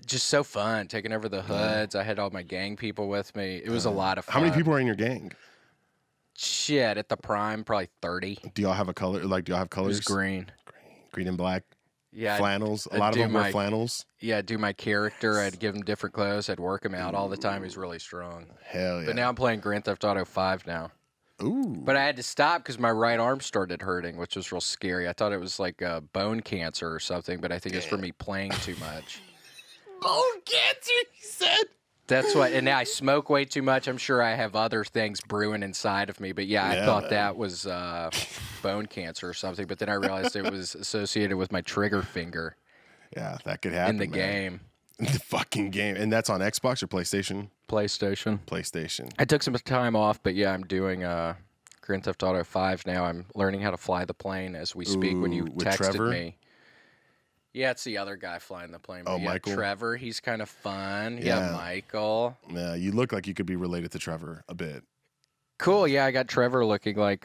Just so fun, taking over the hoods. I had all my gang people with me. It was a lot of fun. How many people are in your gang? Shit, at the prime, probably 30. Do y'all have a color? Like, do y'all have colors? It was green. Green and black? Yeah. Flannels? A lot of them were flannels? Yeah, do my character. I'd give him different clothes. I'd work him out all the time. He's really strong. Hell yeah. But now I'm playing Grand Theft Auto 5 now. Ooh. But I had to stop because my right arm started hurting, which was real scary. I thought it was like bone cancer or something, but I think it's for me playing too much. Bone cancer, he said. That's what, and now I smoke way too much. I'm sure I have other things brewing inside of me, but I thought that was bone cancer or something. But then I realized it was associated with my trigger finger. Yeah, that could happen in the game. In the fucking game, and that's on Xbox or PlayStation. PlayStation. I took some time off, but I'm doing Grand Theft Auto 5 now. I'm learning how to fly the plane as we speak. When you texted Trevor? Me. Yeah, it's the other guy flying the plane. Oh, Michael? Trevor, he's kind of fun. Yeah, Michael. Yeah, you look like you could be related to Trevor a bit. Cool, I got Trevor looking like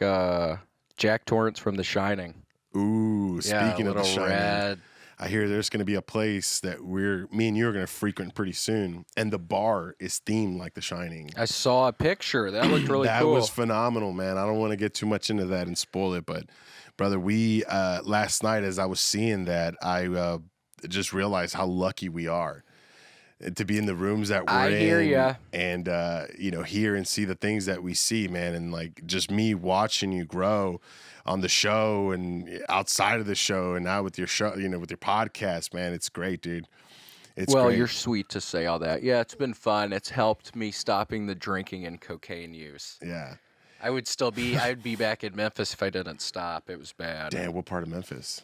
Jack Torrance from The Shining. Ooh, speaking of The Shining. Red. I hear there's going to be a place that me and you are going to frequent pretty soon, and the bar is themed like The Shining. I saw a picture. That looked really cool. That was phenomenal, man. I don't want to get too much into that and spoil it, but brother, we last night as I was seeing that, I just realized how lucky we are to be in the rooms that we're in. I hear ya. And hear and see the things that we see, man, and like just me watching you grow on the show and outside of the show and now with your show, with your podcast, man. It's great, dude. It's great. You're sweet to say all that. Yeah, it's been fun. It's helped me stopping the drinking and cocaine use. Yeah. I'd be back in Memphis if I didn't stop. It was bad. Damn, what part of Memphis?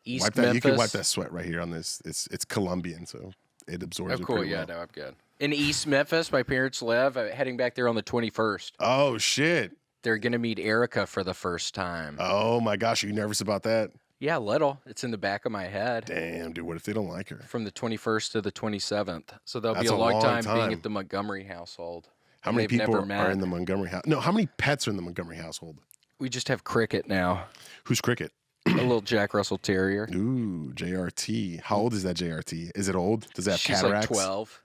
East Memphis. You can wipe that sweat right here on this. It's Colombian, so it absorbs it pretty well. No, I'm good. In East Memphis, my parents live. I'm heading back there on the 21st. Oh, shit. They're going to meet Erica for the first time. Oh, my gosh. Are you nervous about that? Yeah, a little. It's in the back of my head. Damn, dude. What if they don't like her? From the 21st to the 27th. So there'll be a long time being at the Montgomery household. How many people are in the Montgomery house? No, how many pets are in the Montgomery household? We just have Cricket now. Who's Cricket? A little Jack Russell Terrier. Ooh, JRT. How old is that JRT? Is it old? Does it have cataracts? She's like 12.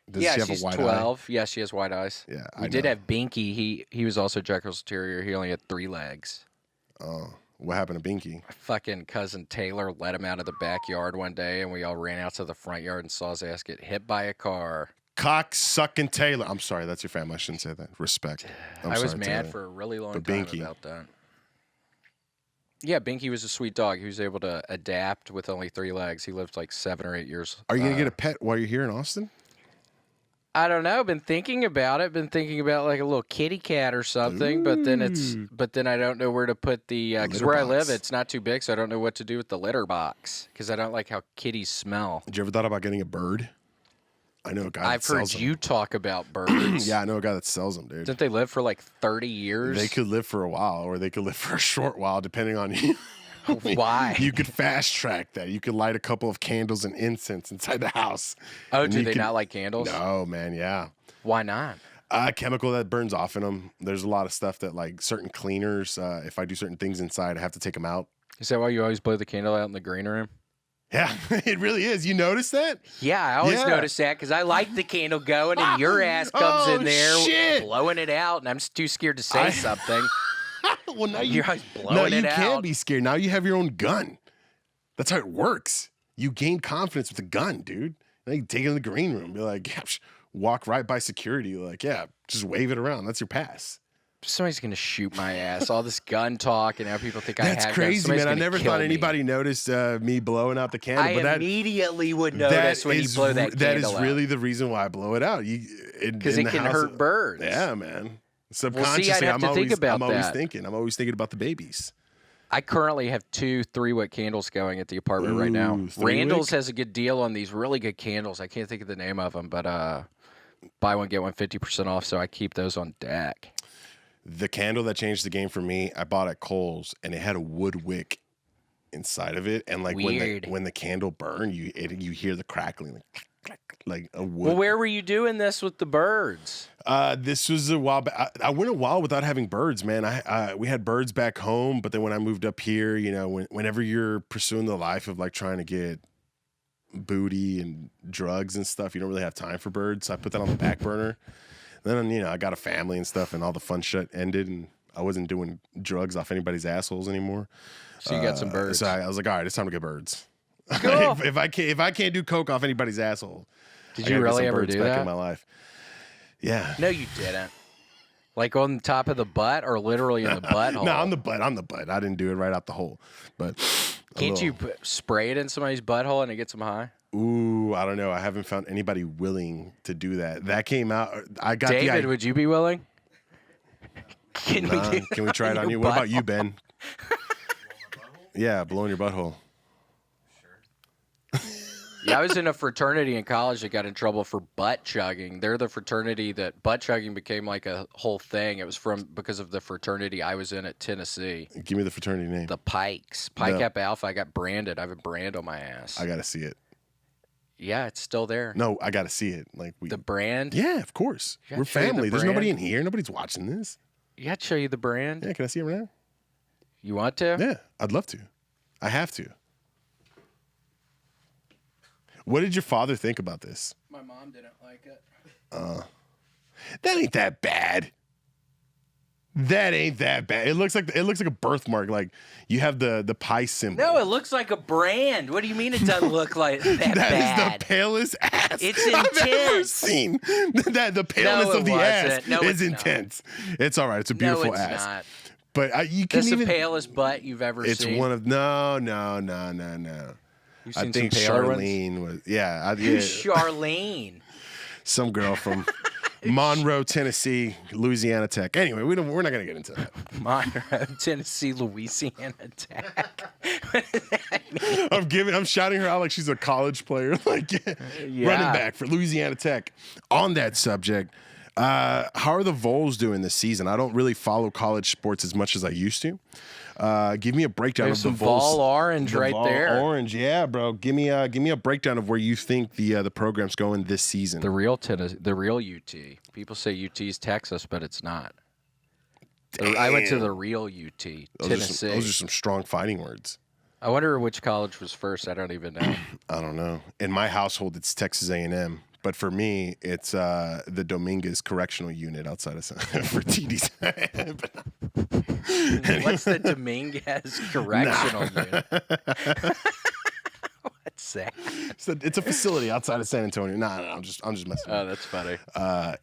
Does she have she's a white 12. Eye? Yeah, she has white eyes. Yeah, we did have Binky. He was also Jack Russell Terrier. He only had 3 legs. Oh, what happened to Binky? My fucking cousin Taylor let him out of the backyard one day, and we all ran out to the front yard and saw his ass get hit by a car. Cock-sucking Taylor. I'm sorry, that's your family. I shouldn't say that. Respect. I was mad for a really long time about that. Yeah, Binky was a sweet dog. He was able to adapt with only 3 legs. He lived like 7 or 8 years. Are you going to get a pet while you're here in Austin? I don't know. Been thinking about it. Been thinking about like a little kitty cat or something. Ooh. But then I don't know where to put the. Because where I live, it's not too big, so I don't know what to do with the litter box. Because I don't like how kitties smell. Did you ever thought about getting a bird? I know a guy. I've heard you talk about birds. Yeah, I know a guy that sells them, dude. Didn't they live for like 30 years? They could live for a while, or they could live for a short while, depending on you. Why? You could fast track that. You could light a couple of candles and incense inside the house. Oh, do they not like candles? No, man, yeah. Why not? Chemical that burns off in them. There's a lot of stuff that, like, certain cleaners, if I do certain things inside, I have to take them out. Is that why you always blow the candle out in the green room? Yeah, it really is. You notice that? Yeah, I always notice that because I like the candle going, and your ass comes in there blowing it out, and I'm too scared to say something. Well, now you're always blowing it out. You can't be scared. Now you have your own gun. That's how it works. You gain confidence with a gun, dude. Now you take it in the green room. Be like, yeah, walk right by security. Like, yeah, just wave it around. That's your pass. Somebody's going to shoot my ass. All this gun talk, and now people think I have guns. That's crazy, man. I never thought anybody noticed me blowing out the candle. I immediately would notice when you blow that candle That is out. really the reason why I blow it out. Because it can hurt birds. Yeah, man. Subconsciously, I'm always thinking. I'm always thinking about the babies. I currently have 2 3-wick candles going at the apartment right now. Randall's has a good deal on these really good candles. I can't think of the name of them, but buy one, get one 50% off, so I keep those on deck. The candle that changed the game for me, I bought at Kohl's, and it had a wood wick inside of it. And like when the candle burned, you hear the crackling, like a wood. Well, where were you doing this with the birds? This was a while back. I went a while without having birds, man. We had birds back home, but then when I moved up here, you know, whenever you're pursuing the life of like trying to get booty and drugs and stuff, you don't really have time for birds. So I put that on the back burner. Then, you know, I got a family and stuff, and all the fun shit ended, and I wasn't doing drugs off anybody's assholes anymore. So you got some birds. So I was like, all right, it's time to get birds. Cool. if I can't do coke off anybody's asshole, did you really ever do that in my life? Yeah. No, you didn't. Like on top of the butt, or literally in the butthole? No, on the butt. I didn't do it right out the hole, but can't you spray it in somebody's butthole and it gets them high? Ooh, I don't know. I haven't found anybody willing to do that. That came out. I got David, would you be willing? Can we try it on you? What about you, Ben? Yeah, blowing your butthole. Yeah, I was in a fraternity in college that got in trouble for butt chugging. They're the fraternity that butt chugging became like a whole thing. It was because of the fraternity I was in at Tennessee. Give me the fraternity name. The Pikes. Pi Kappa Alpha. I got branded. I have a brand on my ass. I got to see it. Yeah, it's still there. No, I got to see it. The brand? Yeah, of course. We're family. There's nobody in here. Nobody's watching this. Yeah, I'd show you the brand. Yeah, can I see it right now? You want to? Yeah, I'd love to. I have to. What did your father think about this? My mom didn't like it. That ain't that bad. That ain't that bad. It looks like a birthmark. Like you have the pie symbol. No, it looks like a brand. What do you mean it doesn't look like that bad? That is the palest ass it's intense. I've ever seen. The paleness of the ass is intense. Not. It's all right. It's a beautiful ass. Not. But you can That's the palest butt you've ever seen. It's one of no. I think Charlene was. Yeah. Who's Charlene? Some girl from Monroe, Tennessee, Louisiana Tech. Anyway, we're not gonna get into that. Monroe, Tennessee, Louisiana Tech. What does that mean? I'm shouting her out like she's a college player, like running back for Louisiana Tech. On that subject, how are the Vols doing this season? I don't really follow college sports as much as I used to. Give me a breakdown of the Vols. Vol Orange right there. Orange, yeah, bro. Give me a breakdown of where you think the program's going this season. The real UT. People say UT's Texas, but it's not. I went to the real UT, Tennessee. Those are some strong fighting words. I wonder which college was first. I don't even know. I don't know. In my household, it's Texas A&M. But for me, it's the Dominguez Correctional Unit outside of for TDs. What's the Dominguez Correctional Unit? What's that? It's a facility outside of San Antonio. No, I'm just messing. Oh, that's funny.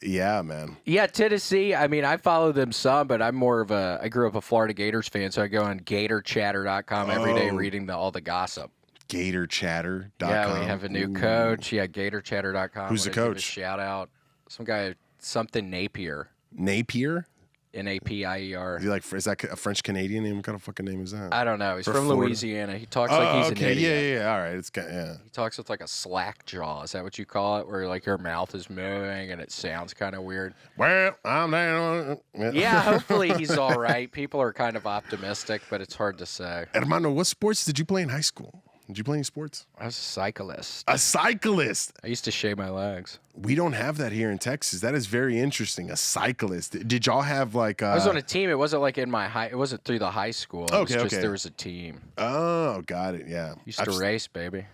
Yeah, man. Yeah, Tennessee. I mean, I follow them some, but I'm more of I grew up a Florida Gators fan, so I go on GatorChatter.com every day reading all the gossip. GatorChatter.com. Yeah, we have a new coach. Yeah, GatorChatter.com. Who's the coach? Shout out Some guy, something Napier. Napier? Napier. Is that a French Canadian name? What kind of fucking name is that? I don't know. He's from Florida? Louisiana. He talks like he's an idiot. Yeah. All right. Yeah. He talks with like a slack jaw. Is that what you call it? Where like your mouth is moving and it sounds kind of weird. Well, I'm down. Yeah, hopefully he's all right. People are kind of optimistic, but it's hard to say. Hermano, what sports did you play in high school? Did you play any sports? I was a cyclist. A cyclist. I used to shave my legs. We don't have that here in Texas. That is very interesting. A cyclist. Did y'all have like? I was on a team. It wasn't like in my high. It wasn't through the high school. It was just there was a team. Oh, got it. Yeah. Used to race, baby.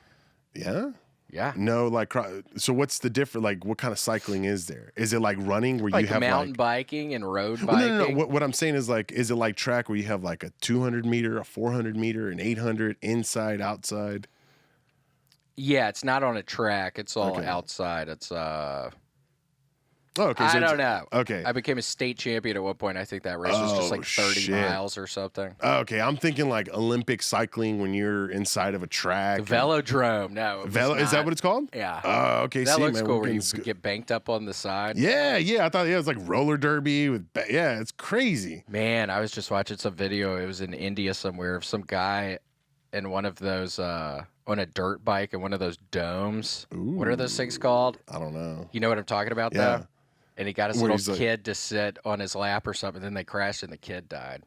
Yeah. Yeah. No, like, so what's the difference? Like, what kind of cycling is there? Is it like running where like you have mountain biking and road biking? No. What I'm saying is like, is it like track where you have like a 200 meter, a 400 meter, an 800, inside, outside? Yeah, it's not on a track. It's all outside. It's Oh, okay. I don't know. Okay. I became a state champion at one point. I think that race was just like 30 miles or something. Okay, I'm thinking like Olympic cycling when you're inside of a track. The velodrome. No. Is that what it's called? Yeah. Oh, okay. That looks cool where you get banked up on the side. Yeah. I thought it was like roller derby with. Yeah, it's crazy. Man, I was just watching some video. It was in India somewhere of some guy in one of those on a dirt bike in one of those domes. Ooh. What are those things called? I don't know. You know what I'm talking about, Yeah. though? And he got his little kid to sit on his lap or something. Then they crashed and the kid died.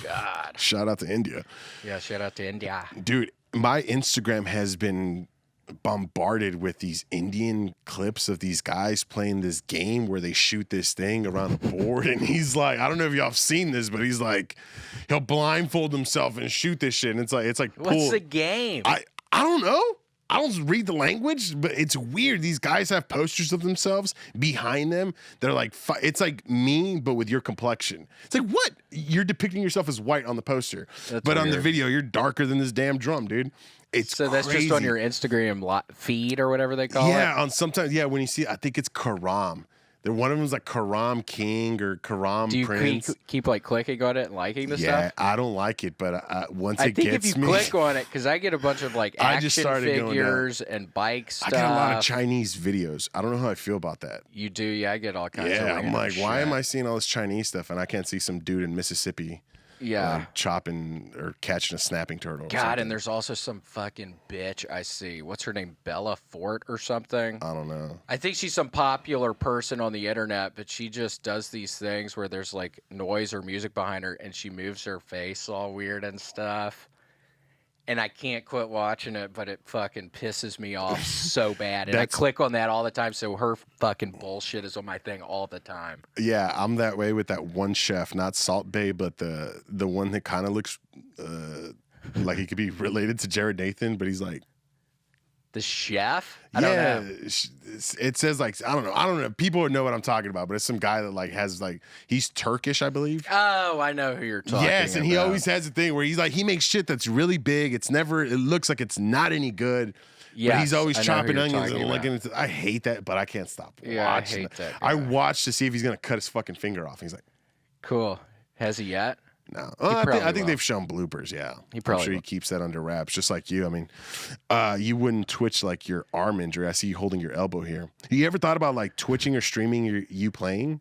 God. Shout out to India. Yeah, shout out to India. Dude, my Instagram has been bombarded with these Indian clips of these guys playing this game where they shoot this thing around a board. And he's like, I don't know if y'all have seen this, but he's like, he'll blindfold himself and shoot this shit. And it's like what's the game? I don't know. I don't read the language, but it's weird. These guys have posters of themselves behind them. They're like, it's like me, but with your complexion. It's like, what? You're depicting yourself as white on the poster, but on the video, you're darker than this damn drum, dude. It's so that's crazy. just on your Instagram feed or whatever they call it? Yeah, on sometimes, when you see, I think it's Karam. One of them is like Karam King or Karam Prince. Do you keep like clicking on it and liking the stuff? Yeah, I don't like it, but once it gets me. I think if you click on it, because I get a bunch of like action figures and bike stuff. I got a lot of Chinese videos. I don't know how I feel about that. You do? Yeah, I get all kinds of I'm like, shit. why am I seeing all this Chinese stuff and I can't see some dude in Mississippi? Yeah. Chopping or catching a snapping turtle. God, and there's also some fucking bitch I see. What's her name? Bella Fort or something? I don't know. I think she's some popular person on the internet, but she just does these things where there's like noise or music behind her and she moves her face all weird and stuff. And I can't quit watching it, but it fucking pisses me off so bad. And I click on that all the time, so her fucking bullshit is on my thing all the time. Yeah, I'm that way with that one chef, not Salt Bae, but the one that kind of looks like he could be related to Jared Nathan, but he's like... The chef? I don't know. It says like, I don't know. People would know what I'm talking about, but it's some guy that like has like, he's Turkish, I believe. Oh, I know who you're talking about. Yes, and he always has a thing where he's like, he makes shit that's really big. It looks like it's not any good. Yeah, but he's always chopping onions and looking at I hate that, but I can't stop watching. I hate that. I watched to see if he's going to cut his fucking finger off. He's like, cool. Has he yet? No, I think they've shown bloopers. Yeah, I'm sure he keeps that under wraps, just like you. I mean, you wouldn't twitch like your arm injury. I see you holding your elbow here. You ever thought about like twitching or streaming you playing?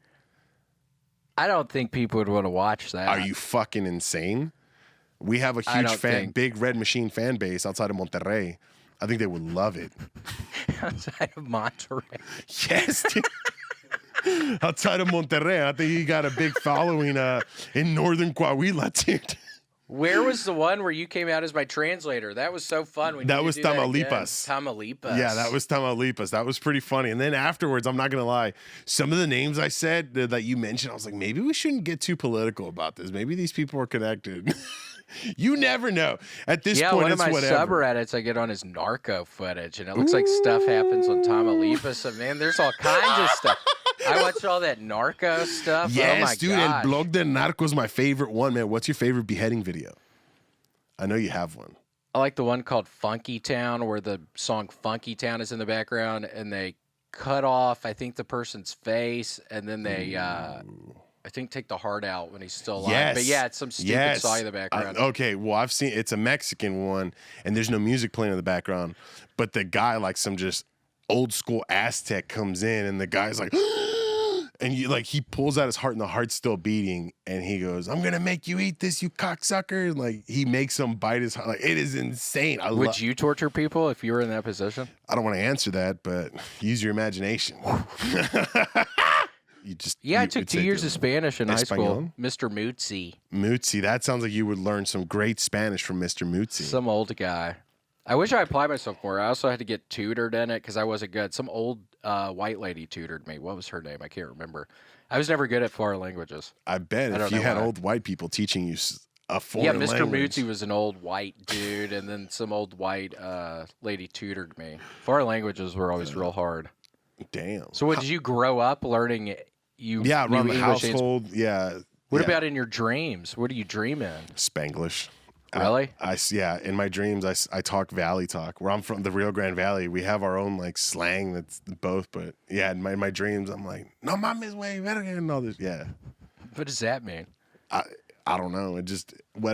I don't think people would want to watch that. Are you fucking insane? We have a huge Big Red Machine fan base outside of Monterrey. I think they would love it. Outside of Monterrey? Yes, dude. Outside of Monterrey, I think he got a big following in northern Coahuila, dude. Where was the one where you came out as my translator? That was so fun. That was Tamaulipas. Tamaulipas. Yeah, that was Tamaulipas. That was pretty funny. And then afterwards, I'm not going to lie, some of the names I said that you mentioned, I was like, maybe we shouldn't get too political about this. Maybe these people are connected. You never know. At this point, one it's of my whatever. subreddits I get on is narco footage, and it looks like stuff happens on Tamaulipas. And man, there's all kinds of stuff. I watch all that narco stuff. Yes, oh my dude. gosh. El Blog de Narco is my favorite one, man. What's your favorite beheading video? I know you have one. I like the one called Funky Town, where the song Funky Town is in the background, and they cut off, I think, the person's face, and then they, I think, take the heart out when he's still alive. Yes. But yeah, it's some stupid song in the background. Okay, well, I've seen it's a Mexican one, and there's no music playing in the background, but the guy like some just old school Aztec comes in, and the guy's like, and he pulls out his heart, and the heart's still beating, and he goes, "I'm gonna make you eat this, you cocksucker!" And like he makes him bite his heart. Like it is insane. Would you torture people if you were in that position? I don't want to answer that, but use your imagination. I took 2 years of Spanish in high school. Mr. Mutzi. That sounds like you would learn some great Spanish from Mr. Mutzi. Some old guy. I wish I applied myself more. I also had to get tutored in it because I wasn't good. Some old white lady tutored me. What was her name? I can't remember. I was never good at foreign languages. I bet if you had old white people teaching you a foreign language. Yeah, Mr. Mutzi was an old white dude, and then some old white lady tutored me. Foreign languages were always real hard. Damn. So what, did you grow up learning? Around the household. What about in your dreams? What do you dream in? Spanglish. Really? In my dreams, I talk Valley talk. Where I'm from, the Rio Grande Valley, we have our own like slang that's both. But yeah, in my dreams, I'm like, no mames, way better and all this. Yeah. What does that mean? I don't know.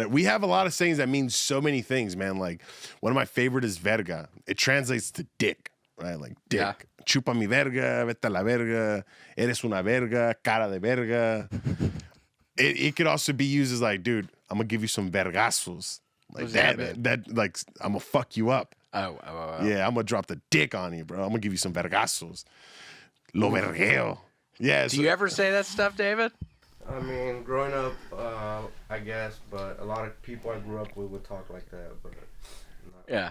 We have a lot of sayings that mean so many things, man. Like one of my favorite is verga. It translates to dick, right? Like dick. Yeah. Chupa mi verga, vete a la verga, eres una verga, cara de verga. It could also be used as like, dude, I'm gonna give you some vergazos. Like that like I'm gonna fuck you up. Oh. Yeah, I'm gonna drop the dick on you, bro. I'm gonna give you some vergazos. Lo vergueo. Yeah. Do you ever say that stuff, David? I mean, growing up, I guess, but a lot of people I grew up with would talk like that, but yeah.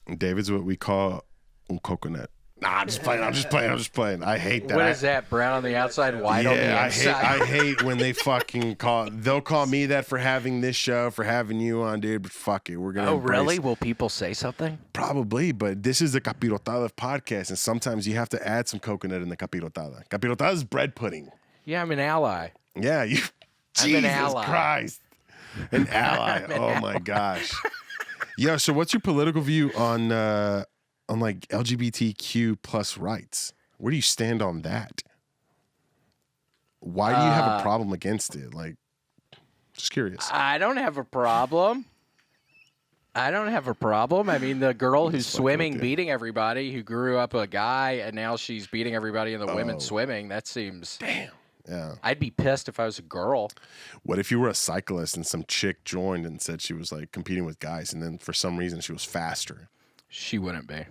I guess. David's what we call un coconut. Nah, I'm just playing. I hate that. What is that? Brown on the outside, white on the inside? I hate when they fucking they'll call me that for having this show, for having you on, dude, but fuck it. We're going to really? Will people say something? Probably, but this is the Capirotada podcast, and sometimes you have to add some coconut in the Capirotada. Capirotada is bread pudding. Yeah, I'm an ally. Yeah, I'm Jesus an ally. Christ. An ally. Oh, my gosh. Yeah, so what's your political view on like LGBTQ plus rights? Where do you stand on that? Why do you have a problem against it? Like, just curious. I don't have a problem. I mean, the girl who's swimming, beating everybody, who grew up a guy, and now she's beating everybody in the women swimming. That seems... Damn. Yeah. I'd be pissed if I was a girl. What if you were a cyclist and some chick joined and said she was like competing with guys, and then for some reason she was faster? She wouldn't be.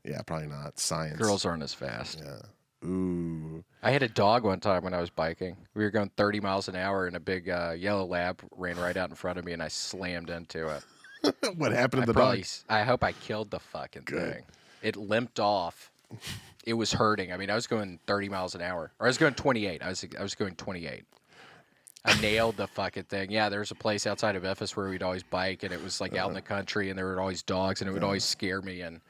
Yeah, probably not. Science. Girls aren't as fast. Yeah. Ooh. I had a dog one time when I was biking. We were going 30 miles an hour, and a big yellow lab ran right out in front of me, and I slammed into it. What happened to the dog? I hope I killed the fucking thing. It limped off. It was hurting. I mean, I was going 30 miles an hour. Or I was going 28. I was going 28. I nailed the fucking thing. Yeah, there was a place outside of Memphis where we'd always bike, and it was like out in the country, and there were always dogs, and it would always scare me. And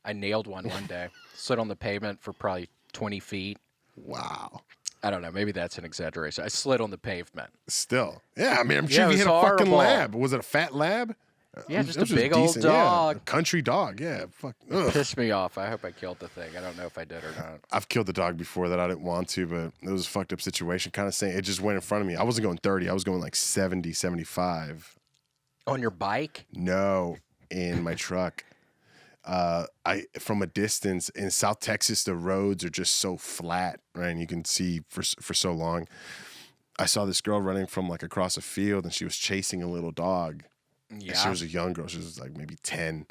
I nailed one day. Slid on the pavement for probably 20 feet. Wow. I don't know. Maybe that's an exaggeration. I slid on the pavement. Still. Yeah, I mean, I'm sure you hit a fucking lab. Was it a fat lab? Yeah, just a big old dog. Yeah, country dog. Yeah, fuck. It pissed me off. I hope I killed the thing. I don't know if I did or not. I've killed the dog before that I didn't want to, but it was a fucked up situation. Kind of saying it just went in front of me. I wasn't going 30. I was going like 70, 75. On your bike? No, in my truck. From a distance in South Texas, the roads are just so flat, right? And you can see for so long. I saw this girl running from like across a field, and she was chasing a little dog. Yeah. She was a young girl. She was like maybe 10.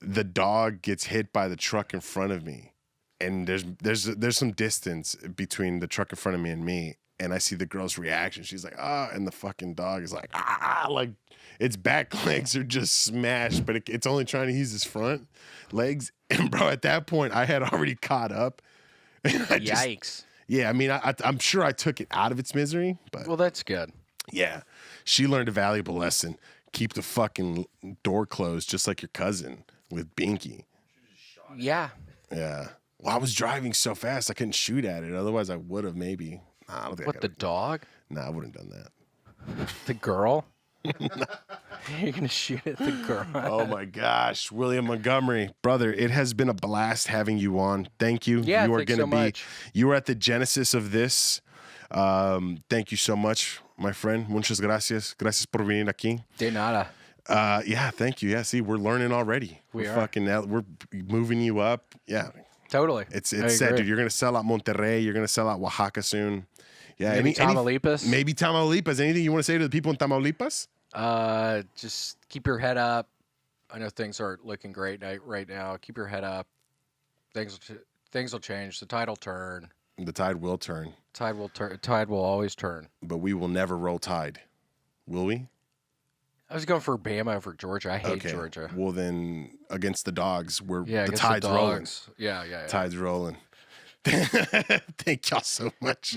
The dog gets hit by the truck in front of me, and there's some distance between the truck in front of me and me, and I see the girl's reaction. She's like, and the fucking dog is like, like its back legs are just smashed, but it's only trying to use its front legs. And bro, at that point, I had already caught up. And Yikes. Yeah, I mean, I'm sure I took it out of its misery, but well, that's good. Yeah, she learned a valuable lesson. Keep the fucking door closed, just like your cousin with Binky. Yeah. Yeah. Well, I was driving so fast I couldn't shoot at it. Otherwise, I would have maybe. I don't think what, the dog? Nah, I wouldn't have done that. The girl? You're going to shoot at the girl. Oh, my gosh. William Montgomery, brother, it has been a blast having you on. Thank you. Yeah, you are thanks so much. You were at the genesis of this. Thank you so much, my friend. Muchas gracias. Gracias por venir aquí. De nada. Yeah, thank you. Yeah, see, we're learning already. We're moving you up. Yeah. Totally. It's sad, dude. You're going to sell out Monterrey. You're going to sell out Oaxaca soon. Yeah. Maybe Tamaulipas. Maybe Tamaulipas. Anything you want to say to the people in Tamaulipas? Just keep your head up. I know things aren't looking great right now. Keep your head up. Things will change. The tide will turn. The tide will turn. Tide will always turn. But we will never roll tide. Will we? I was going for Bama over Georgia. I hate Georgia. Well, then against the dogs, the tide's the rolling. Yeah. Tide's rolling. Thank y'all so much.